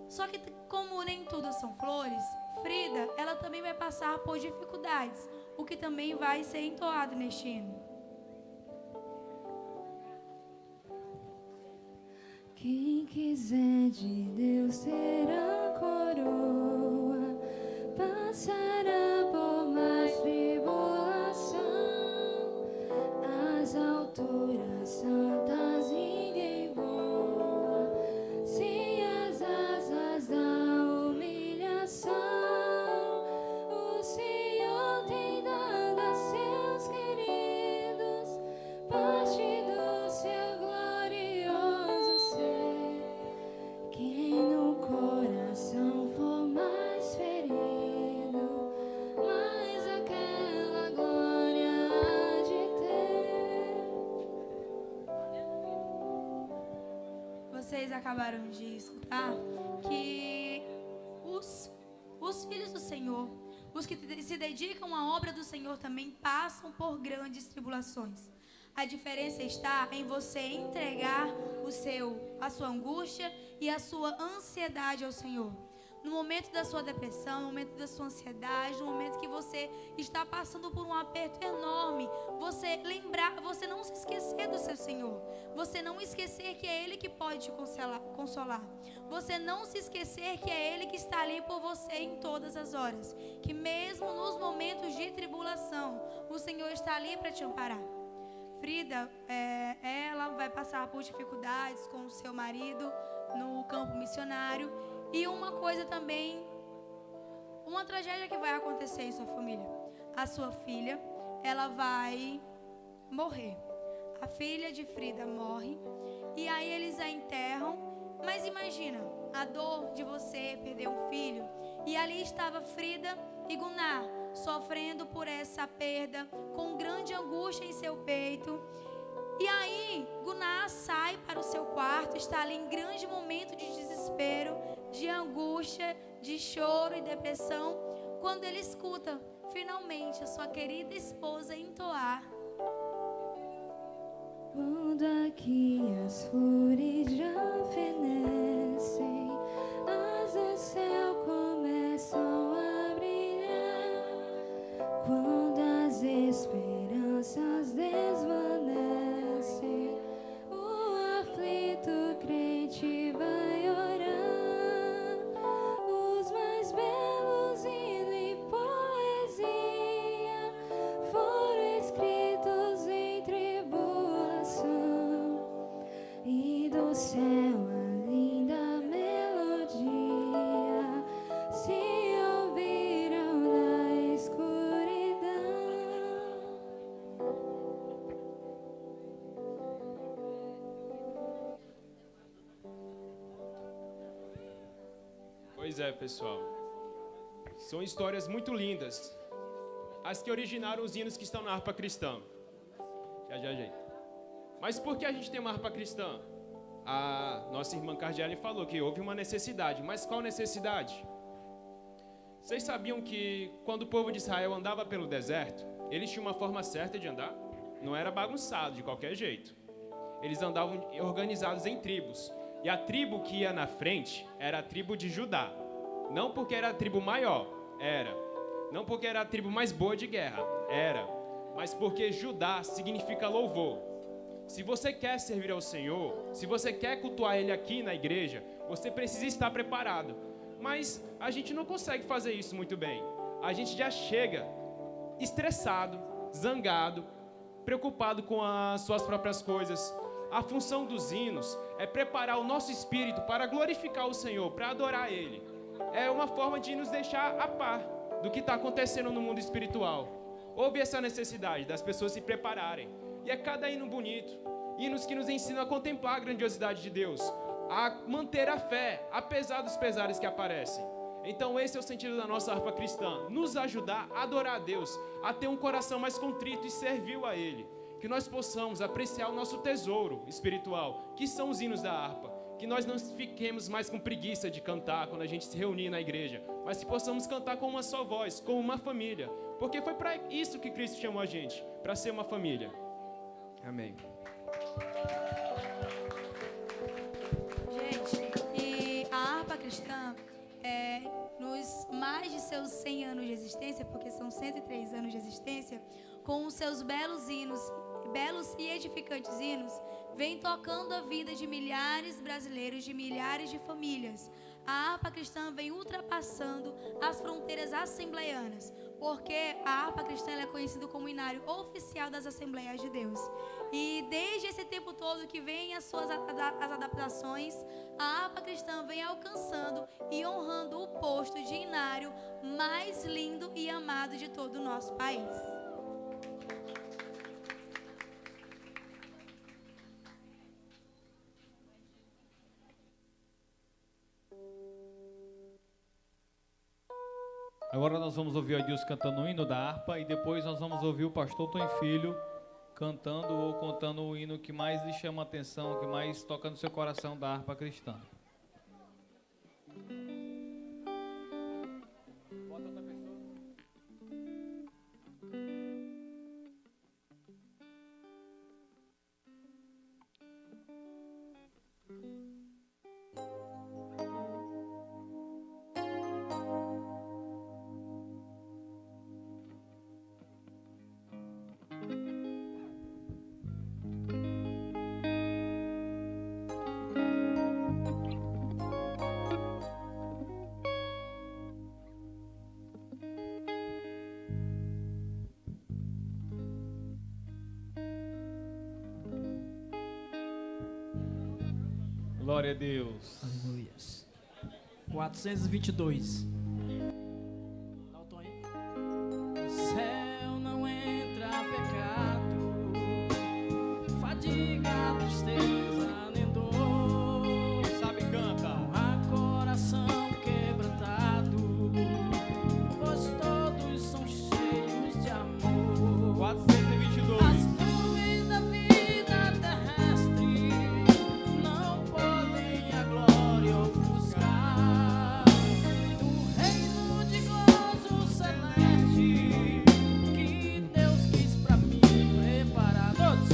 Só que como nem tudo são flores, Frida, ela também vai passar por dificuldades, o que também vai ser entoado neste hino. Quem quiser de Deus terá coroa, passará por mais tribulação. As alturas santas ninguém voa, sem as asas da humilhação. O Senhor tem dado a seus queridos parte do seu glorioso ser. Quem no coração for mais ferido, mais aquela glória há de ter. Vocês acabaram de escutar que os filhos do Senhor, os que se dedicam à obra do Senhor também passam por grandes tribulações. A diferença está em você entregar a sua angústia e a sua ansiedade ao Senhor. No momento da sua depressão, no momento da sua ansiedade, no momento que você está passando por um aperto enorme, você não se esquecer do seu Senhor. Você não esquecer que é Ele que pode te consolar. Você não se esquecer que é Ele que está ali por você em todas as horas. Que mesmo nos momentos de tribulação, o Senhor está ali para te amparar. Frida, ela vai passar por dificuldades com o seu marido no campo missionário. E uma coisa também, uma tragédia que vai acontecer em sua família. A sua filha, ela vai morrer. A filha de Frida morre e aí eles a enterram. Mas imagina, a dor de você perder um filho. E ali estava Frida e Gunnar, sofrendo por essa perda, com grande angústia em seu peito. E aí, Gunnar sai para o seu quarto, está ali em grande momento de desespero, de angústia, de choro e depressão, quando ele escuta, finalmente, a sua querida esposa entoar: Quando aqui as flores já fenecem, as do céu começam a brilhar. Quando as Pois é, pessoal. São histórias muito lindas. As que originaram os hinos que estão na harpa cristã. Já, gente. Mas por que a gente tem uma harpa cristã? A nossa irmã Cardiele falou que houve uma necessidade. Mas qual necessidade? Vocês sabiam que quando o povo de Israel andava pelo deserto, eles tinham uma forma certa de andar? Não era bagunçado de qualquer jeito. Eles andavam organizados em tribos. E a tribo que ia na frente era a tribo de Judá. Não porque era a tribo maior, era. Não porque era a tribo mais boa de guerra, era. Mas porque Judá significa louvor. Se você quer servir ao Senhor, se você quer cultuar Ele aqui na igreja, você precisa estar preparado. Mas a gente não consegue fazer isso muito bem. A gente já chega estressado, zangado, preocupado com as suas próprias coisas. A função dos hinos é preparar o nosso espírito para glorificar o Senhor, para adorar Ele. É uma forma de nos deixar a par do que está acontecendo no mundo espiritual. Houve essa necessidade das pessoas se prepararem. E é cada hino bonito. Hinos que nos ensinam a contemplar a grandiosidade de Deus, a manter a fé, apesar dos pesares que aparecem. Então esse é o sentido da nossa harpa cristã. Nos ajudar a adorar a Deus, a ter um coração mais contrito e servil a Ele. Que nós possamos apreciar o nosso tesouro espiritual, que são os hinos da harpa. Que nós não fiquemos mais com preguiça de cantar quando a gente se reunir na igreja, mas que possamos cantar com uma só voz, como uma família. Porque foi para isso que Cristo chamou a gente, para ser uma família. Amém. Gente, e a harpa cristã, nos mais de seus 100 anos de existência, porque são 103 anos de existência, com os seus belos hinos, belos e edificantes hinos, vem tocando a vida de milhares brasileiros, de milhares de famílias. A harpa cristã vem ultrapassando as fronteiras assembleianas, porque a harpa cristã é conhecida como o hinário oficial das Assembleias de Deus. E desde esse tempo todo que vem as suas as adaptações, a harpa cristã vem alcançando e honrando o posto de hinário mais lindo e amado de todo o nosso país. Agora nós vamos ouvir o Adilson cantando o hino da harpa e depois nós vamos ouvir o pastor Tom Filho cantando ou contando o hino que mais lhe chama a atenção, que mais toca no seu coração da harpa cristã. Glória a Deus. Aleluia. 422. Dá o tom aí. No céu não entra pecado, fadiga, tristeza, nem dor. Sabe, canta. Não há coração quebrantado, pois todos são cheios de amor. 422. As nuvens da vida terrestre não podem a glória ofuscar do reino de gozo celeste que Deus quis pra mim preparar. Todos.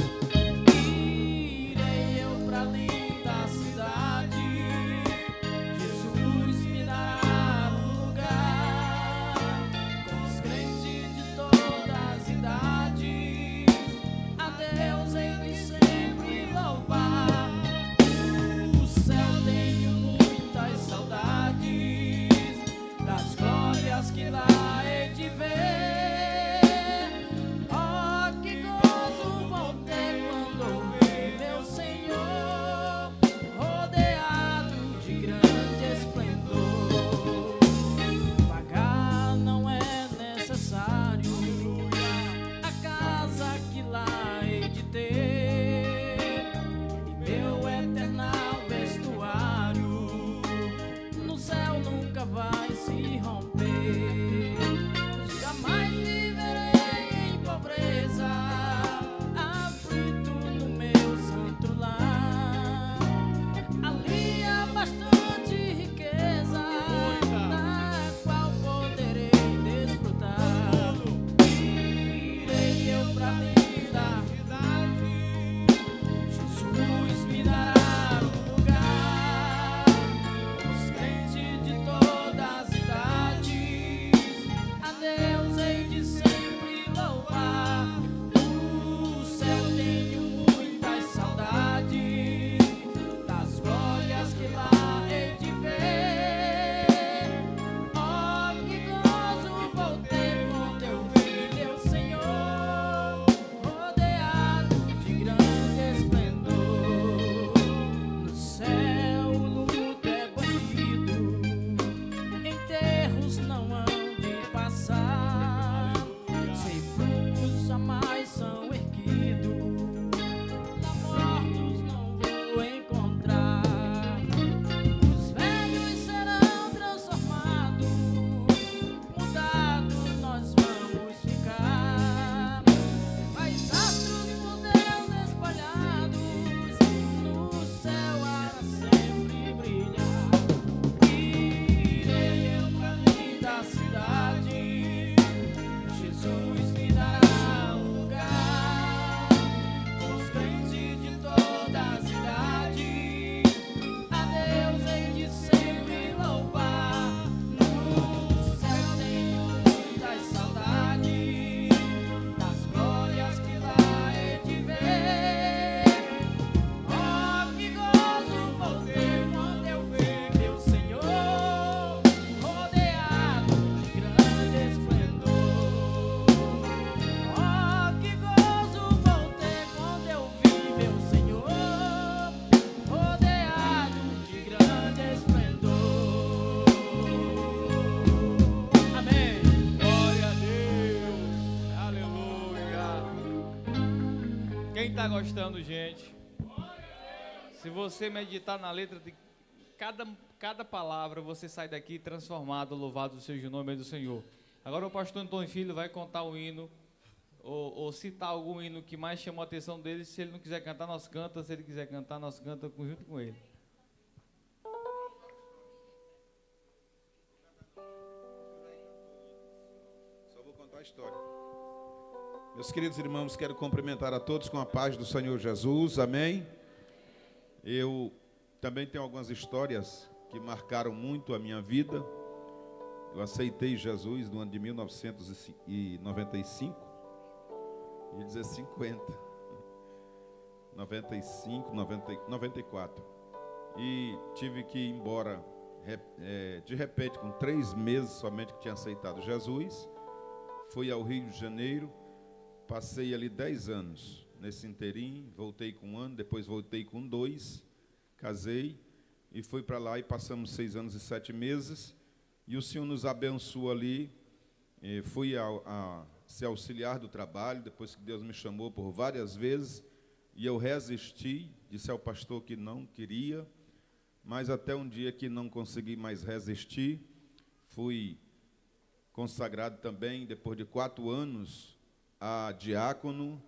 Irei eu pra linda cidade, Jesus me dará um lugar com os crentes de todas as idades. A Deus hei de sempre louvar. O céu tenho muitas saudades das glórias que lá hei de ver. está gostando, gente? Se você meditar na letra de cada palavra, você sai daqui transformado, louvado seja o nome do Senhor. Agora o pastor Antônio Filho vai contar o hino, ou citar algum hino que mais chamou a atenção dele. Se ele não quiser cantar, nós canta. Se ele quiser cantar, nós canta junto com ele. Só vou contar a história. Meus queridos irmãos, quero cumprimentar a todos com a paz do Senhor Jesus, amém? Eu também tenho algumas histórias que marcaram muito a minha vida. Eu aceitei Jesus no ano de 1995, ia dizer 50, 95, 94. E tive que ir embora, de repente, com 3 meses somente que tinha aceitado Jesus. Fui ao Rio de Janeiro, passei ali 10 anos nesse inteirinho, voltei com 1 ano, depois voltei com 2, casei e fui para lá e passamos 6 anos e 7 meses. E o Senhor nos abençoou ali. Fui ser auxiliar do trabalho, depois que Deus me chamou por várias vezes, e eu resisti, disse ao pastor que não queria, mas até um dia que não consegui mais resistir, fui consagrado também, depois de 4 anos, a diácono,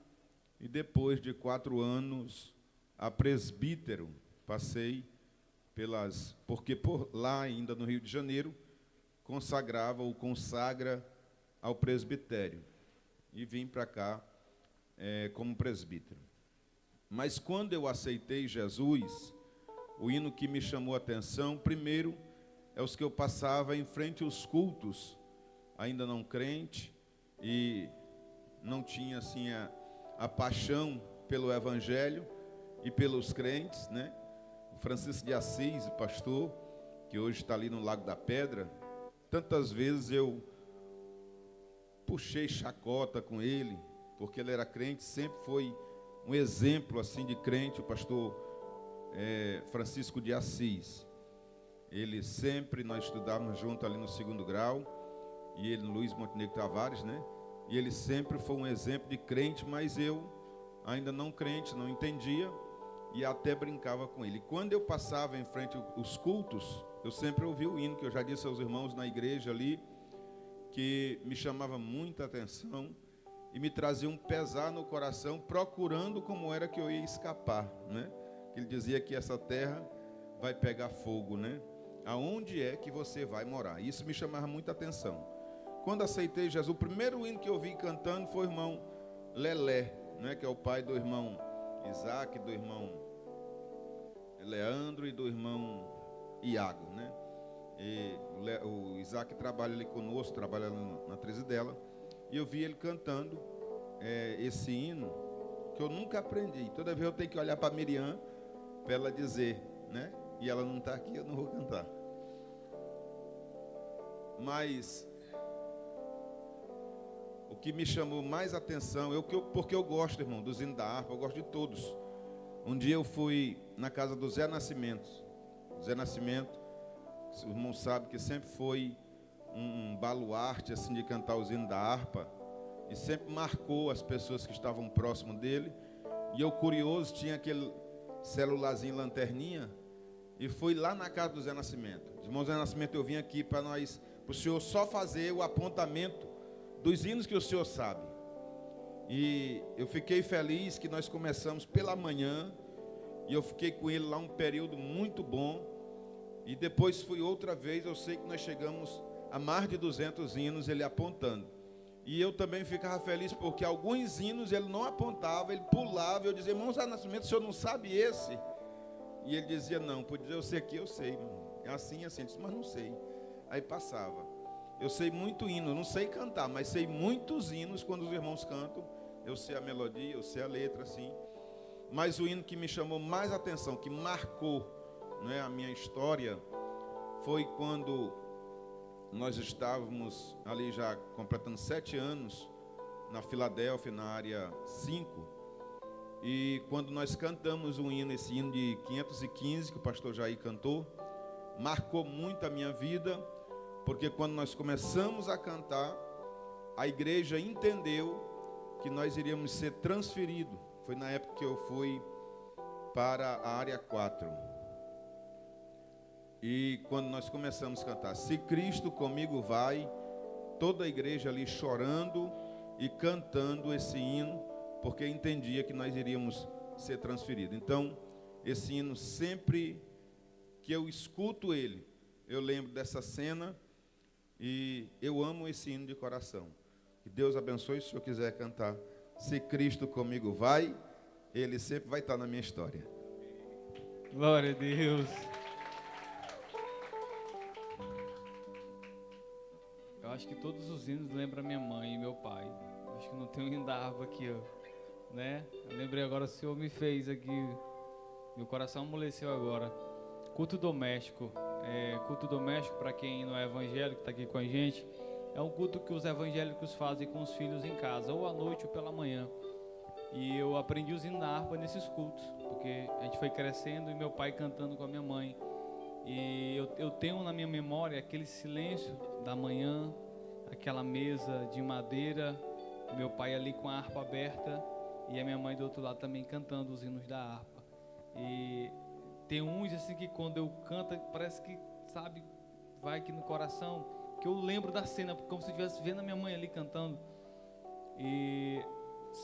e depois de 4 anos, a presbítero. Passei porque por lá, ainda no Rio de Janeiro, consagrava ou consagra ao presbitério. E vim para cá como presbítero. Mas quando eu aceitei Jesus, o hino que me chamou a atenção, primeiro, é os que eu passava em frente aos cultos, ainda não crente, e não tinha assim a paixão pelo evangelho e pelos crentes, né? O Francisco de Assis, o pastor, que hoje está ali no Lago da Pedra, tantas vezes eu puxei chacota com ele, porque ele era crente, sempre foi um exemplo assim de crente, o pastor Francisco de Assis. Ele sempre, nós estudávamos junto ali no 2º grau, e ele, Luiz Montenegro Tavares, né? E ele sempre foi um exemplo de crente, mas eu, ainda não crente, não entendia, e até brincava com ele. Quando eu passava em frente aos cultos, eu sempre ouvi o hino, que eu já disse aos irmãos na igreja ali, que me chamava muita atenção e me trazia um pesar no coração, procurando como era que eu ia escapar, né? Ele dizia que essa terra vai pegar fogo, né? Aonde é que você vai morar? Isso me chamava muita atenção. Quando aceitei Jesus, o primeiro hino que eu vi cantando foi o irmão Lelé, né? Que é o pai do irmão Isaac, do irmão Leandro e do irmão Iago, né? E o Isaac trabalha ali conosco, trabalha na 13 dela, e eu vi ele cantando esse hino, que eu nunca aprendi. Toda vez eu tenho que olhar para a Miriam, para ela dizer, né? E ela não está aqui, eu não vou cantar. Mas o que me chamou mais atenção, porque eu gosto, irmão, dos hinos da harpa, eu gosto de todos. Um dia eu fui na casa do Zé Nascimento. Zé Nascimento, o irmão sabe que sempre foi um baluarte assim, de cantar os hinos da harpa, e sempre marcou as pessoas que estavam próximo dele. E eu, curioso, tinha aquele celularzinho, lanterninha, e fui lá na casa do Zé Nascimento. Irmão Zé Nascimento, eu vim aqui para o senhor só fazer o apontamento dos hinos que o senhor sabe. E eu fiquei feliz que nós começamos pela manhã, e eu fiquei com ele lá um período muito bom. E depois fui outra vez, eu sei que nós chegamos a mais de 200 hinos, ele apontando. E eu também ficava feliz, porque alguns hinos ele não apontava, ele pulava, e eu dizia, irmão Zé Nascimento, o senhor não sabe esse? E ele dizia, não, por dizer, eu sei aqui, eu sei, irmão. É assim, assim, eu disse, mas não sei. Aí passava. Eu sei muito hino, eu não sei cantar, mas sei muitos hinos. Quando os irmãos cantam, eu sei a melodia, eu sei a letra, assim. Mas o hino que me chamou mais atenção, que marcou, né, a minha história, foi quando nós estávamos ali já completando 7 anos, na Filadélfia, na área 5, e quando nós cantamos um hino, esse hino de 515, que o pastor Jair cantou, marcou muito a minha vida, porque quando nós começamos a cantar, a igreja entendeu que nós iríamos ser transferidos, Foi na época que eu fui para a área 4. E quando nós começamos a cantar, se Cristo comigo vai, toda a igreja ali chorando e cantando esse hino, porque entendia que nós iríamos ser transferidos. Então, esse hino, sempre que eu escuto ele, eu lembro dessa cena e eu amo esse hino de coração. Que Deus abençoe. Se o senhor quiser cantar, se Cristo comigo vai, ele sempre vai estar na minha história. Glória a Deus. Eu acho que todos os hinos lembram minha mãe e meu pai. Eu acho que não tem um hino da harpa aqui, ó, né? Eu lembrei agora, o Senhor me fez aqui, meu coração amoleceu agora. Culto doméstico. Culto doméstico, para quem não é evangélico, está aqui com a gente, é um culto que os evangélicos fazem com os filhos em casa, ou à noite ou pela manhã. E eu aprendi os hinos da harpa nesses cultos, porque a gente foi crescendo e meu pai cantando com a minha mãe. E eu tenho na minha memória aquele silêncio da manhã, aquela mesa de madeira, meu pai ali com a harpa aberta e a minha mãe do outro lado também cantando os hinos da harpa. E tem uns assim que quando eu canto, parece que, sabe, vai aqui no coração, que eu lembro da cena, como se eu estivesse vendo a minha mãe ali cantando. E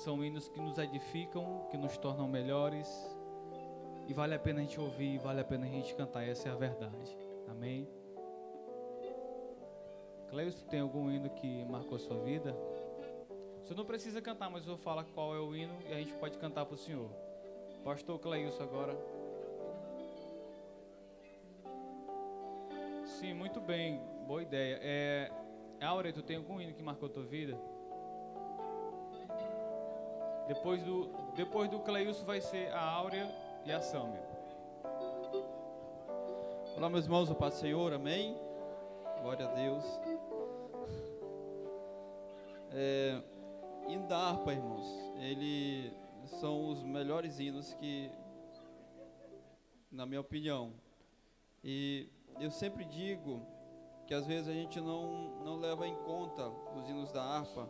são hinos que nos edificam, que nos tornam melhores. E vale a pena a gente ouvir, vale a pena a gente cantar, essa é a verdade. Amém? Cleilson, tem algum hino que marcou a sua vida? Você não precisa cantar, mas eu vou falar qual é o hino e a gente pode cantar para o senhor. Pastor Cleilson agora. Sim, muito bem, boa ideia. Áurea, tu tem algum hino que marcou a tua vida? Depois do Cleilson vai ser a Áurea e a Sâmia. Olá, meus irmãos, o Pai do Senhor, amém? Glória a Deus. Hino da harpa, irmãos, eles são os melhores hinos que, na minha opinião, e eu sempre digo que às vezes a gente não leva em conta os hinos da harpa,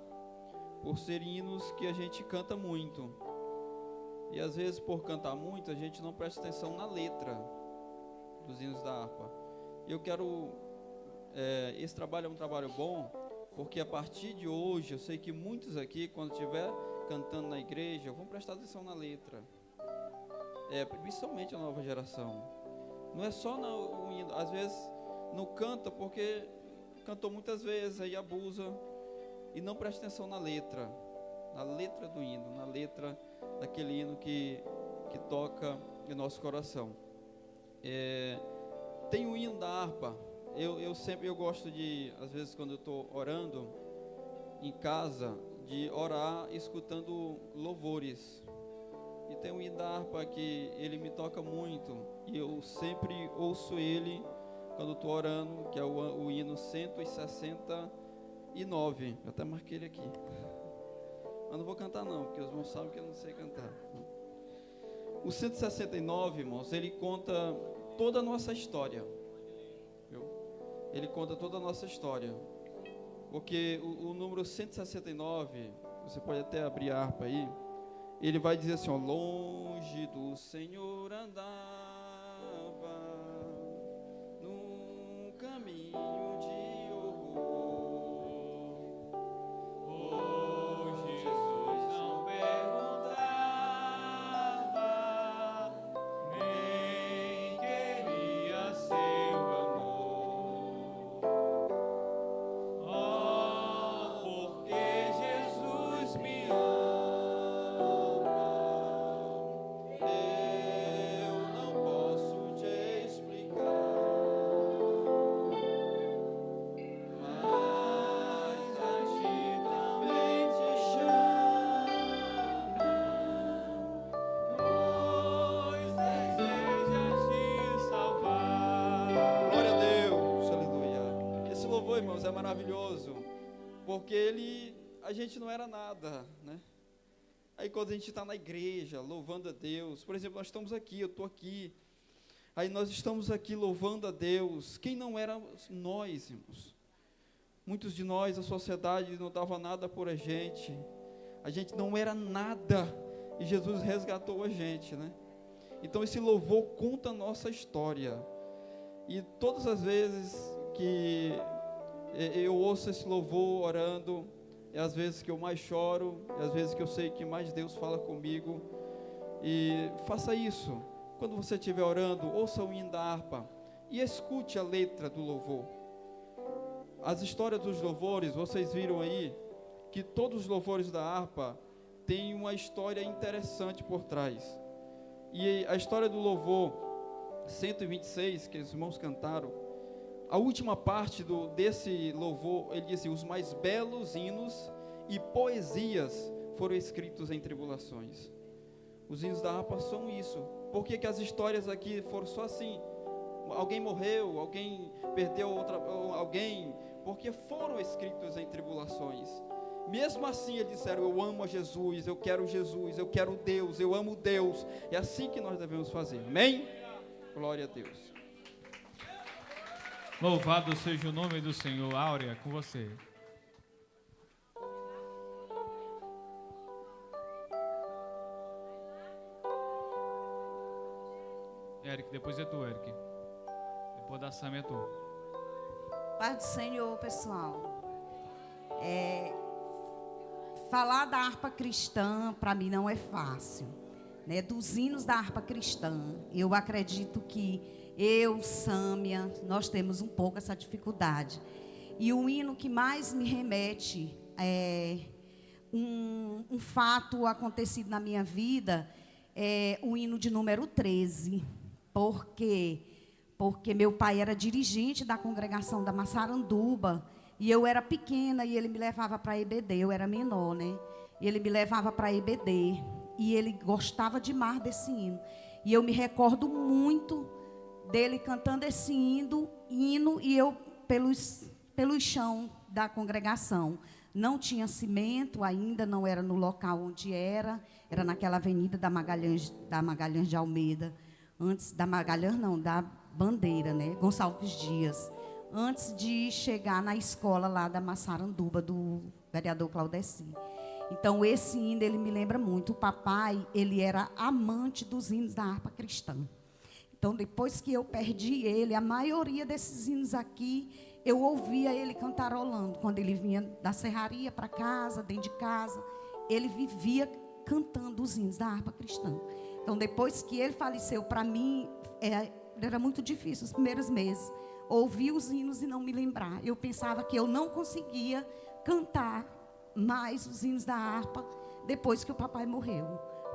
por serem hinos que a gente canta muito. E às vezes, por cantar muito, a gente não presta atenção na letra dos hinos da harpa. E eu quero... esse trabalho é um trabalho bom, porque a partir de hoje, eu sei que muitos aqui, quando estiver cantando na igreja, vão prestar atenção na letra. Principalmente a nova geração. Não é só o hino. Às vezes, não canta porque cantou muitas vezes, aí abusa. E não presta atenção na letra do hino, na letra daquele hino que toca em nosso coração. Tem o hino da harpa. Eu gosto de, às vezes quando eu estou orando em casa, de orar escutando louvores. E tem o hino da harpa que ele me toca muito, e eu sempre ouço ele quando estou orando, que é o hino 169. Eu até marquei ele aqui. Mas não vou cantar não, porque os irmãos sabem que eu não sei cantar. O 169, irmãos, ele conta toda a nossa história. Viu? Ele conta toda a nossa história. Porque o número 169, você pode até abrir a harpa aí, ele vai dizer assim, ó, longe do Senhor andava, num caminho de horror. É maravilhoso, porque a gente não era nada, né? Aí quando a gente está na igreja, louvando a Deus, por exemplo, nós estamos aqui, eu estou aqui, aí nós estamos aqui louvando a Deus, quem não éramos nós, irmãos? Muitos de nós, a sociedade não dava nada por a gente não era nada, e Jesus resgatou a gente, né? Então esse louvor conta a nossa história. E todas as vezes que eu ouço esse louvor orando, é as vezes que eu mais choro, é as vezes que eu sei que mais Deus fala comigo. E faça isso. Quando você estiver orando, ouça o hino da harpa e escute a letra do louvor. As histórias dos louvores, vocês viram aí que todos os louvores da harpa têm uma história interessante por trás. E a história do louvor 126, que os irmãos cantaram, a última parte desse louvor, ele diz assim: os mais belos hinos e poesias foram escritos em tribulações. Os hinos da harpa são isso. Por que as histórias aqui foram só assim? Alguém morreu, alguém perdeu alguém, porque foram escritos em tribulações. Mesmo assim eles disseram: eu amo a Jesus, eu quero Deus, eu amo Deus. É assim que nós devemos fazer, amém? Glória a Deus. Louvado seja o nome do Senhor. Áurea, com você. Eric, depois é tu, Eric. Depois da Sam é tu. Paz do Senhor, pessoal. Falar da harpa cristã, para mim, não é fácil. Né? Dos hinos da harpa cristã, eu acredito que eu, Sâmia, nós temos um pouco essa dificuldade. E o hino que mais me remete é um fato acontecido na minha vida, é o hino de número 13. Porque meu pai era dirigente da congregação da Massaranduba, e eu era pequena, e ele me levava para a EBD, eu era menor, né? E ele me levava para a EBD, e ele gostava demais desse hino. E eu me recordo muito dele cantando esse hino e eu pelo chão da congregação. Não tinha cimento ainda, não era no local onde era naquela avenida da Magalhães de Almeida, antes da Magalhães não, da Bandeira, né? Gonçalves Dias, antes de chegar na escola lá da Massaranduba, do vereador Claudeci. Então, esse hino, ele me lembra muito. O papai, ele era amante dos hinos da harpa cristã. Então, depois que eu perdi ele, a maioria desses hinos aqui, eu ouvia ele cantarolando. Quando ele vinha da serraria para casa, dentro de casa, ele vivia cantando os hinos da harpa cristã. Então, depois que ele faleceu, para mim, era muito difícil, os primeiros meses, ouvir os hinos e não me lembrar. Eu pensava que eu não conseguia cantar mais os hinos da harpa depois que o papai morreu,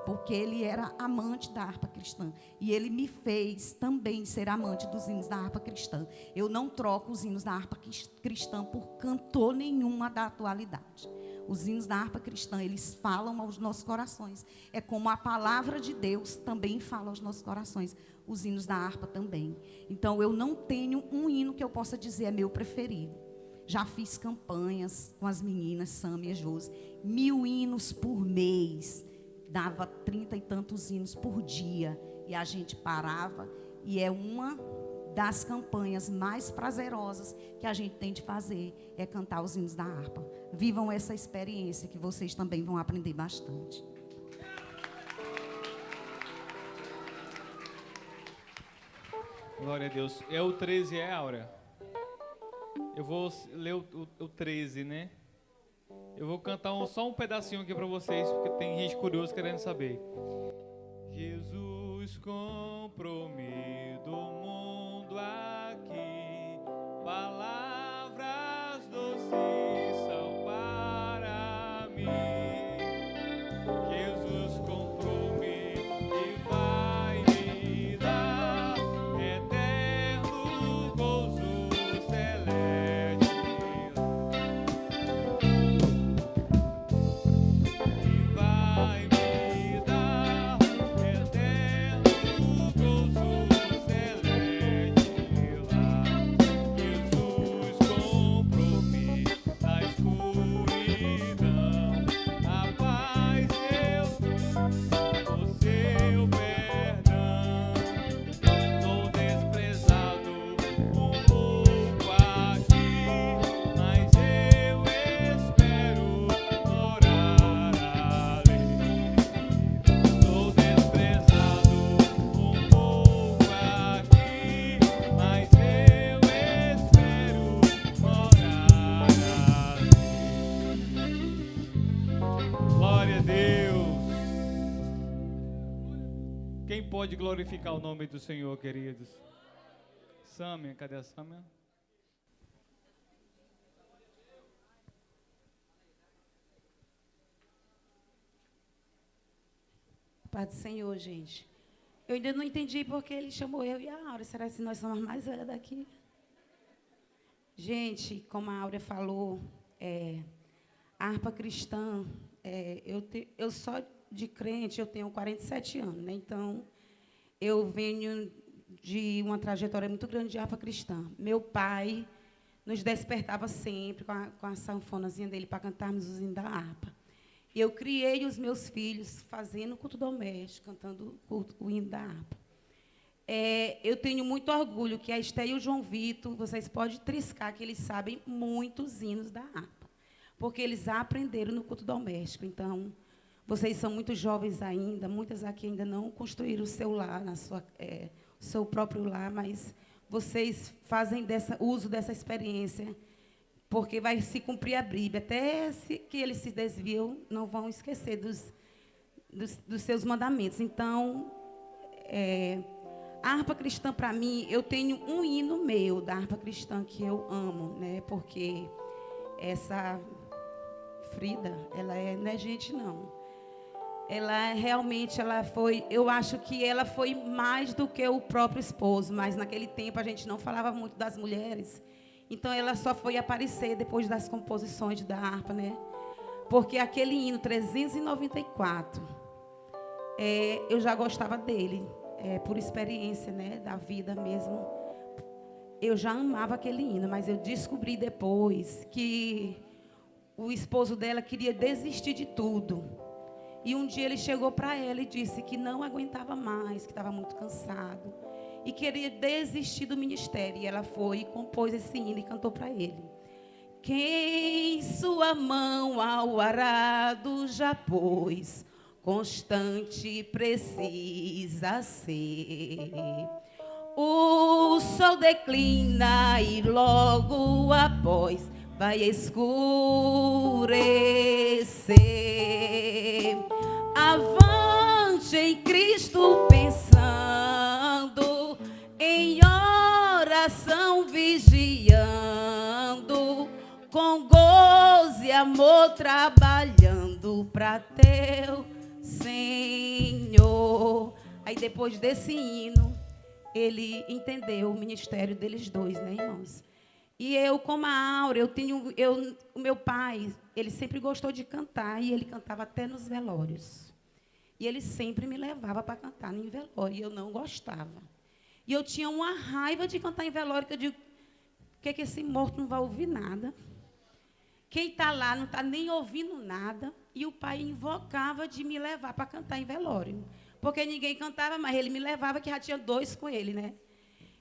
porque ele era amante da harpa cristã, e ele me fez também ser amante dos hinos da harpa cristã. Eu não troco os hinos da harpa cristã por cantor nenhuma da atualidade. Os hinos da harpa cristã, eles falam aos nossos corações. É como a palavra de Deus também fala aos nossos corações. Os hinos da harpa também. Então, eu não tenho um hino que eu possa dizer é meu preferido. Já fiz campanhas com as meninas, Sâmia e Josi. 1000 hinos por mês. Dava 30 e tantos hinos por dia. E a gente parava. E é uma das campanhas mais prazerosas que a gente tem de fazer, é cantar os hinos da harpa. Vivam essa experiência, que vocês também vão aprender bastante. Glória a Deus. É o 13, Áurea? Eu vou ler o 13, né? Eu vou cantar só um pedacinho aqui para vocês, porque tem gente curiosa querendo saber. Jesus compromido o mundo aqui, palavras doces são para mim. Jesus compromido e vai me dar eterno gozo celeste. E vai me dar eterno gozo celeste lá. Jesus Quem pode glorificar o nome do Senhor, queridos? Sâmia, cadê a Sâmia? Paz do Senhor, gente. Eu ainda não entendi porque ele chamou eu e a Áurea. Será que nós somos as mais velhas daqui? Gente, como a Áurea falou, a harpa cristã, eu só de crente, eu tenho 47 anos, né? Então, eu venho de uma trajetória muito grande de harpa cristã. Meu pai nos despertava sempre com a sanfonazinha dele para cantarmos os hinos da harpa. Eu criei os meus filhos fazendo culto doméstico, cantando o hino da harpa. Eu tenho muito orgulho que a Esté e o João Vitor, vocês podem triscar que eles sabem muitos hinos da harpa, porque eles aprenderam no culto doméstico. Então, vocês são muito jovens ainda, muitas aqui ainda não construíram o seu lar, o seu próprio lar, mas vocês fazem uso dessa experiência, porque vai se cumprir a Bíblia. Até que eles se desviam, não vão esquecer dos seus mandamentos. Então, a harpa cristã, para mim, eu tenho um hino meu da harpa cristã que eu amo, né? Porque essa Frida, ela não é gente, não. Ela realmente, eu acho que ela foi mais do que o próprio esposo, mas naquele tempo a gente não falava muito das mulheres. Então, ela só foi aparecer depois das composições da harpa, né? Porque aquele hino 394, eu já gostava dele, por experiência, né, da vida mesmo. Eu já amava aquele hino, mas eu descobri depois que o esposo dela queria desistir de tudo. E um dia ele chegou para ela e disse que não aguentava mais, que estava muito cansado e queria desistir do ministério. E ela foi e compôs esse hino e cantou para ele. Quem sua mão ao arado já pôs, constante precisa ser. O sol declina e logo após vai escurecer. Avante em Cristo pensando, em oração vigiando, com gozo e amor trabalhando para teu Senhor. Aí depois desse hino, ele entendeu o ministério deles dois, né, irmãos? E eu, como a Áurea, o meu pai, ele sempre gostou de cantar, e ele cantava até nos velórios. E ele sempre me levava para cantar em velório, e eu não gostava. E eu tinha uma raiva de cantar em velório, que eu digo, que esse morto não vai ouvir nada? Quem está lá não está nem ouvindo nada. E o pai invocava de me levar para cantar em velório. Porque ninguém cantava, mas ele me levava, que já tinha dois com ele, né?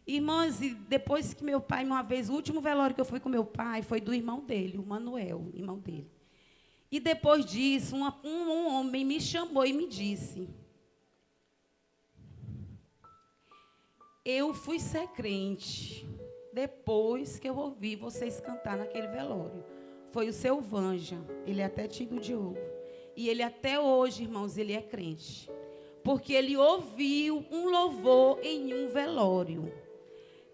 Irmãs, e depois que meu pai, uma vez, o último velório que eu fui com meu pai foi do irmão dele, o Manuel, irmão dele. E depois disso, um homem me chamou e me disse: eu fui ser crente depois que eu ouvi vocês cantar naquele velório. Foi o seu Vanja, ele é até tio do Diogo. E ele até hoje, irmãos, ele é crente. Porque ele ouviu um louvor em um velório.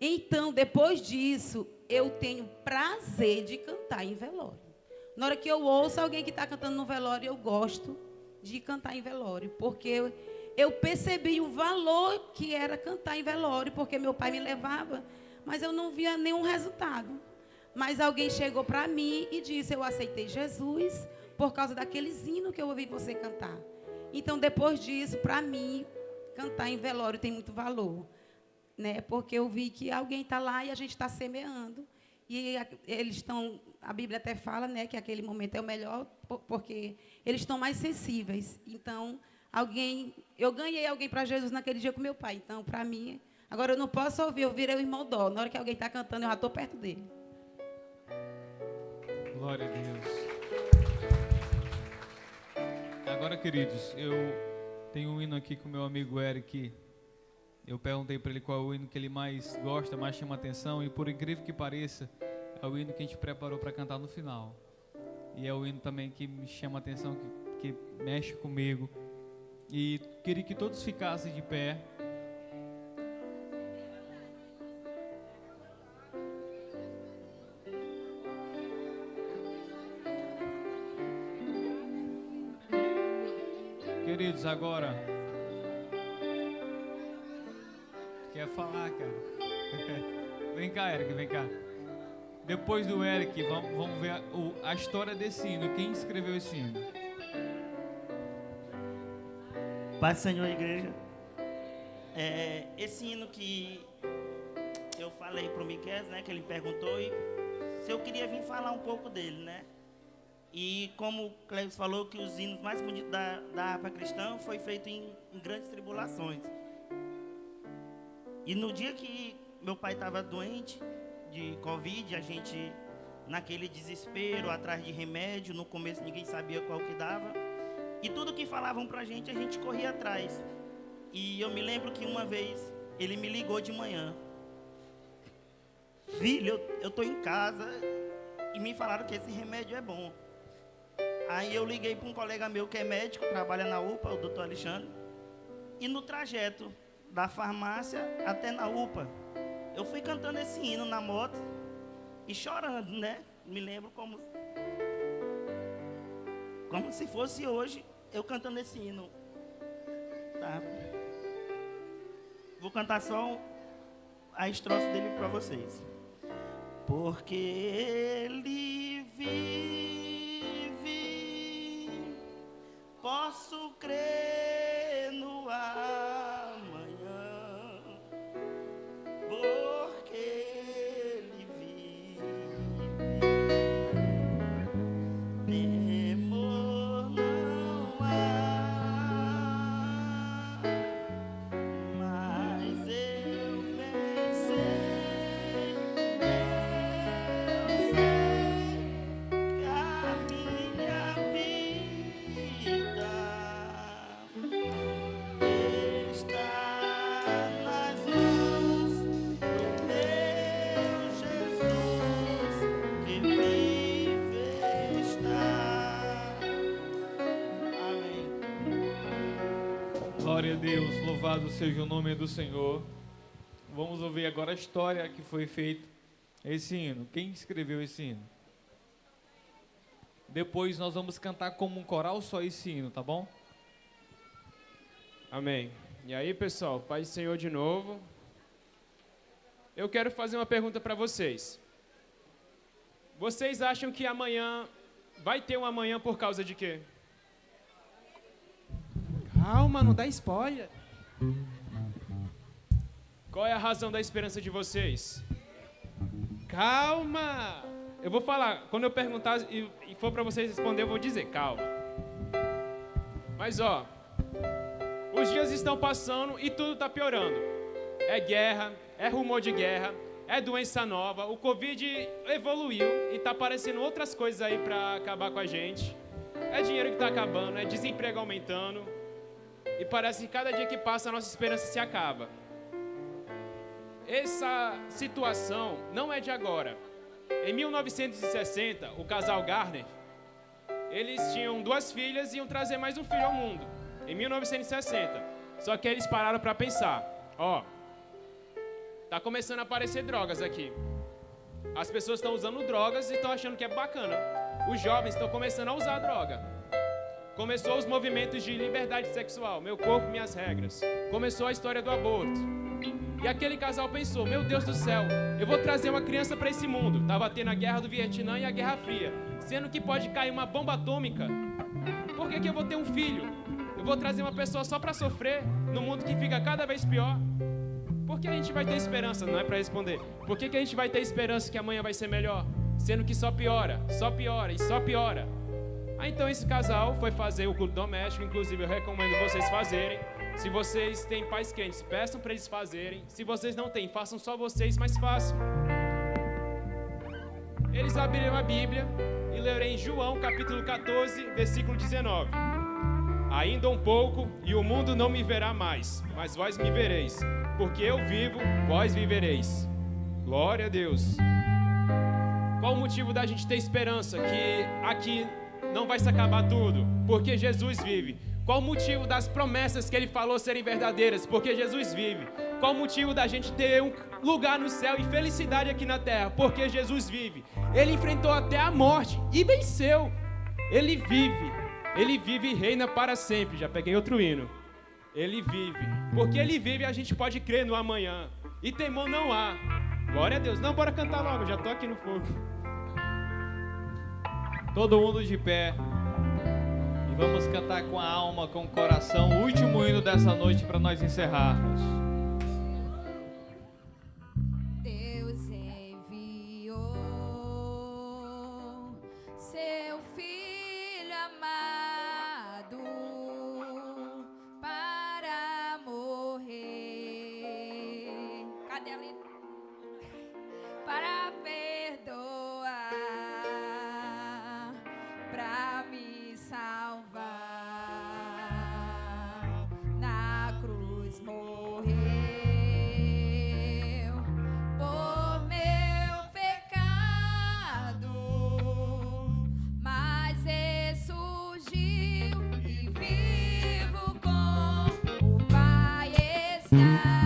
Então, depois disso, eu tenho prazer de cantar em velório. Na hora que eu ouço alguém que está cantando no velório, eu gosto de cantar em velório. Porque eu percebi o valor que era cantar em velório, porque meu pai me levava, mas eu não via nenhum resultado. Mas alguém chegou para mim e disse: eu aceitei Jesus por causa daqueles hinos que eu ouvi você cantar. Então, depois disso, para mim, cantar em velório tem muito valor, né? Porque eu vi que alguém está lá e a gente está semeando. E eles estão, a Bíblia até fala, né, que aquele momento é o melhor, porque eles estão mais sensíveis. Então, eu ganhei alguém para Jesus naquele dia com meu pai. Então, para mim, agora eu não posso ouvir, eu virei o irmão Dó. Na hora que alguém está cantando, eu já estou perto dele. Glória a Deus. Agora, queridos, eu tenho um hino aqui com o meu amigo Eric. Eu perguntei para ele qual é o hino que ele mais gosta, mais chama atenção, e por incrível que pareça, é o hino que a gente preparou para cantar no final. E é o hino também que me chama atenção, que mexe comigo. E queria que todos ficassem de pé. Queridos, agora quer falar, cara? Vem cá, Eric, vem cá. Depois do Eric, vamos ver a história desse hino. Quem escreveu esse hino? Paz do Senhor, igreja. Esse hino que eu falei pro Miquel, né, que ele perguntou, e se eu queria vir falar um pouco dele, né? E como o Cleves falou, que os hinos mais bonitos da harpa cristã foi feito em grandes tribulações. E no dia que meu pai estava doente de Covid, a gente, naquele desespero, atrás de remédio, no começo ninguém sabia qual que dava. E tudo que falavam pra gente, a gente corria atrás. E eu me lembro que uma vez, ele me ligou de manhã. Filho, eu tô em casa e me falaram que esse remédio é bom. Aí eu liguei para um colega meu que é médico, trabalha na UPA, o doutor Alexandre. E no trajeto da farmácia até na UPA, eu fui cantando esse hino na moto e chorando, né? Me lembro como se fosse hoje eu cantando esse hino. Tá? Vou cantar só a estrofe dele para vocês. Porque ele vive, posso crer no amanhã, porque ele vive, temor não há, mas eu pensei, eu sei que a minha vida está nas mãos do meu Jesus, que vive está. Amém. Glória a Deus, louvado seja o nome do Senhor. Vamos ouvir agora a história que foi feita esse hino. Quem escreveu esse hino? Depois nós vamos cantar como um coral só esse hino, tá bom? Amém. E aí, pessoal, Pai do Senhor de novo. Eu quero fazer uma pergunta para vocês. Vocês acham que amanhã vai ter um amanhã por causa de quê? Calma, não dá spoiler. Qual é a razão da esperança de vocês? Calma! Eu vou falar, quando eu perguntar e for para vocês responder, eu vou dizer, calma. Mas ó, os dias estão passando e tudo está piorando. É guerra, é rumor de guerra, é doença nova, o Covid evoluiu e está aparecendo outras coisas aí para acabar com a gente. É dinheiro que está acabando, é desemprego aumentando. E parece que cada dia que passa a nossa esperança se acaba. Essa situação não é de agora. Em 1960, o casal Garner, eles tinham 2 filhas e iam trazer mais um filho ao mundo. Em 1960. Só que eles pararam para pensar. Ó, tá começando a aparecer drogas aqui. As pessoas estão usando drogas e estão achando que é bacana. Os jovens estão começando a usar droga. Começou os movimentos de liberdade sexual, meu corpo, minhas regras. Começou a história do aborto. E aquele casal pensou, meu Deus do céu, eu vou trazer uma criança para esse mundo. Tava tendo a guerra do Vietnã e a Guerra Fria. Sendo que pode cair uma bomba atômica. Por que eu vou ter um filho? Eu vou trazer uma pessoa só para sofrer no mundo que fica cada vez pior? Por que a gente vai ter esperança? Não é para responder. Por que a gente vai ter esperança que amanhã vai ser melhor? Sendo que só piora e só piora. Então esse casal foi fazer o culto doméstico, inclusive eu recomendo vocês fazerem. Se vocês têm pais quentes, peçam para eles fazerem. Se vocês não têm, façam só vocês, mas façam. Eles abriram a Bíblia e leram em João capítulo 14, versículo 19. Ainda um pouco e o mundo não me verá mais, mas vós me vereis. Porque eu vivo, vós vivereis. Glória a Deus. Qual o motivo da gente ter esperança que aqui não vai se acabar tudo? Porque Jesus vive. Qual o motivo das promessas que ele falou serem verdadeiras? Porque Jesus vive. Qual o motivo da gente ter um lugar no céu e felicidade aqui na terra? Porque Jesus vive. Ele enfrentou até a morte e venceu. Ele vive e reina para sempre. Já peguei outro hino. Ele vive. Porque ele vive, a gente pode crer no amanhã. E temor não há. Glória a Deus. Não, bora cantar logo, já tô aqui no fogo. Todo mundo de pé. E vamos cantar com a alma, com o coração, o último hino dessa noite para nós encerrarmos. Deus enviou seu Filho amado para morrer. Cadê a letra? Para perdoar, para me salvar. Na cruz morreu por meu pecado, mas ressurgiu e vivo com o Pai está.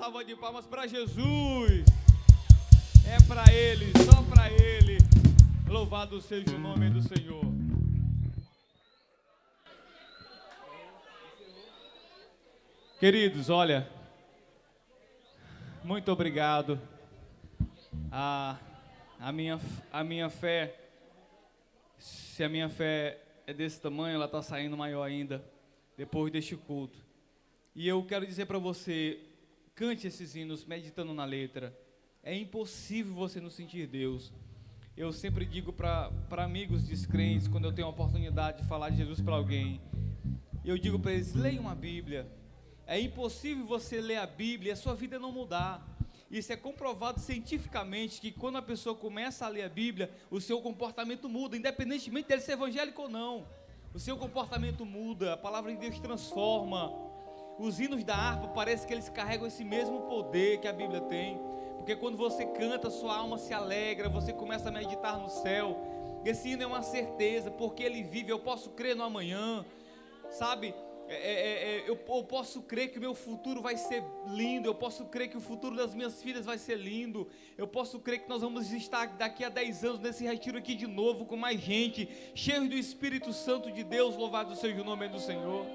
salva de palmas para Jesus. É para Ele, só para Ele. Louvado seja o nome do Senhor. Queridos, olha, muito obrigado. A minha fé, se a minha fé é desse tamanho, ela está saindo maior ainda, depois deste culto. E eu quero dizer para você, cante esses hinos meditando na letra. É impossível você não sentir Deus. Eu sempre digo para amigos descrentes, quando eu tenho a oportunidade de falar de Jesus para alguém, eu digo para eles, leiam a Bíblia. É impossível você ler a Bíblia e a sua vida não mudar. Isso é comprovado cientificamente, que quando a pessoa começa a ler a Bíblia, o seu comportamento muda, independentemente dele ser evangélico ou não. O seu comportamento muda, a palavra de Deus transforma. Os hinos da harpa, parece que eles carregam esse mesmo poder que a Bíblia tem. Porque quando você canta, sua alma se alegra, você começa a meditar no céu. Esse hino é uma certeza, porque ele vive, eu posso crer no amanhã, sabe? Eu posso crer que o meu futuro vai ser lindo, eu posso crer que o futuro das minhas filhas vai ser lindo, eu posso crer que nós vamos estar daqui a 10 anos nesse retiro aqui de novo, com mais gente, cheios do Espírito Santo de Deus, louvado seja o nome do Senhor.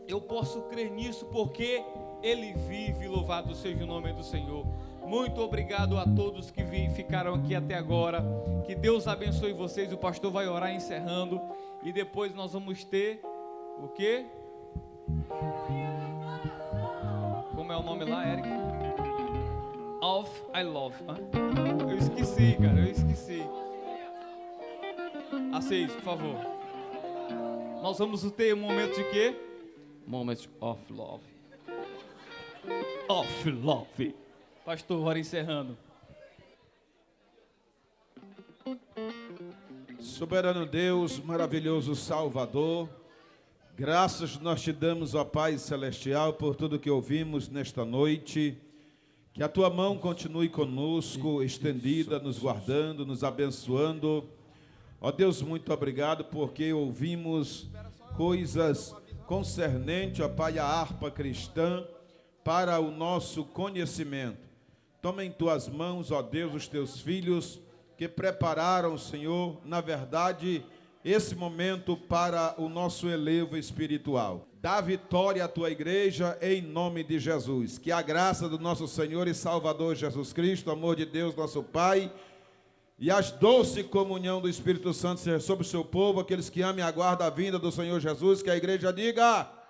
Eu posso crer nisso porque Ele vive, louvado seja o nome do Senhor. Muito obrigado a todos que ficaram aqui até agora, que Deus abençoe vocês. O pastor vai orar encerrando, e depois nós vamos ter o quê? Como é o nome lá, Eric? Of I Love. Eu esqueci, cara, eu esqueci. A 6, por favor. Nós vamos ter um momento de quê? Moment of Love. Of Love. Pastor, ora encerrando. Soberano Deus, maravilhoso Salvador, graças nós te damos, ó Pai Celestial, por tudo que ouvimos nesta noite. Que a tua mão continue conosco, estendida, nos guardando, nos abençoando. Ó Deus, muito obrigado, porque ouvimos coisas concernentes, ó Pai, a harpa cristã, para o nosso conhecimento. Toma em tuas mãos, ó Deus, os teus filhos, que prepararam, Senhor, na verdade, esse momento para o nosso elevo espiritual. Dá vitória à tua igreja em nome de Jesus. Que a graça do nosso Senhor e Salvador Jesus Cristo, o amor de Deus, nosso Pai, e a doce comunhão do Espírito Santo seja sobre o seu povo, aqueles que amem e aguardam a vinda do Senhor Jesus, que a igreja diga...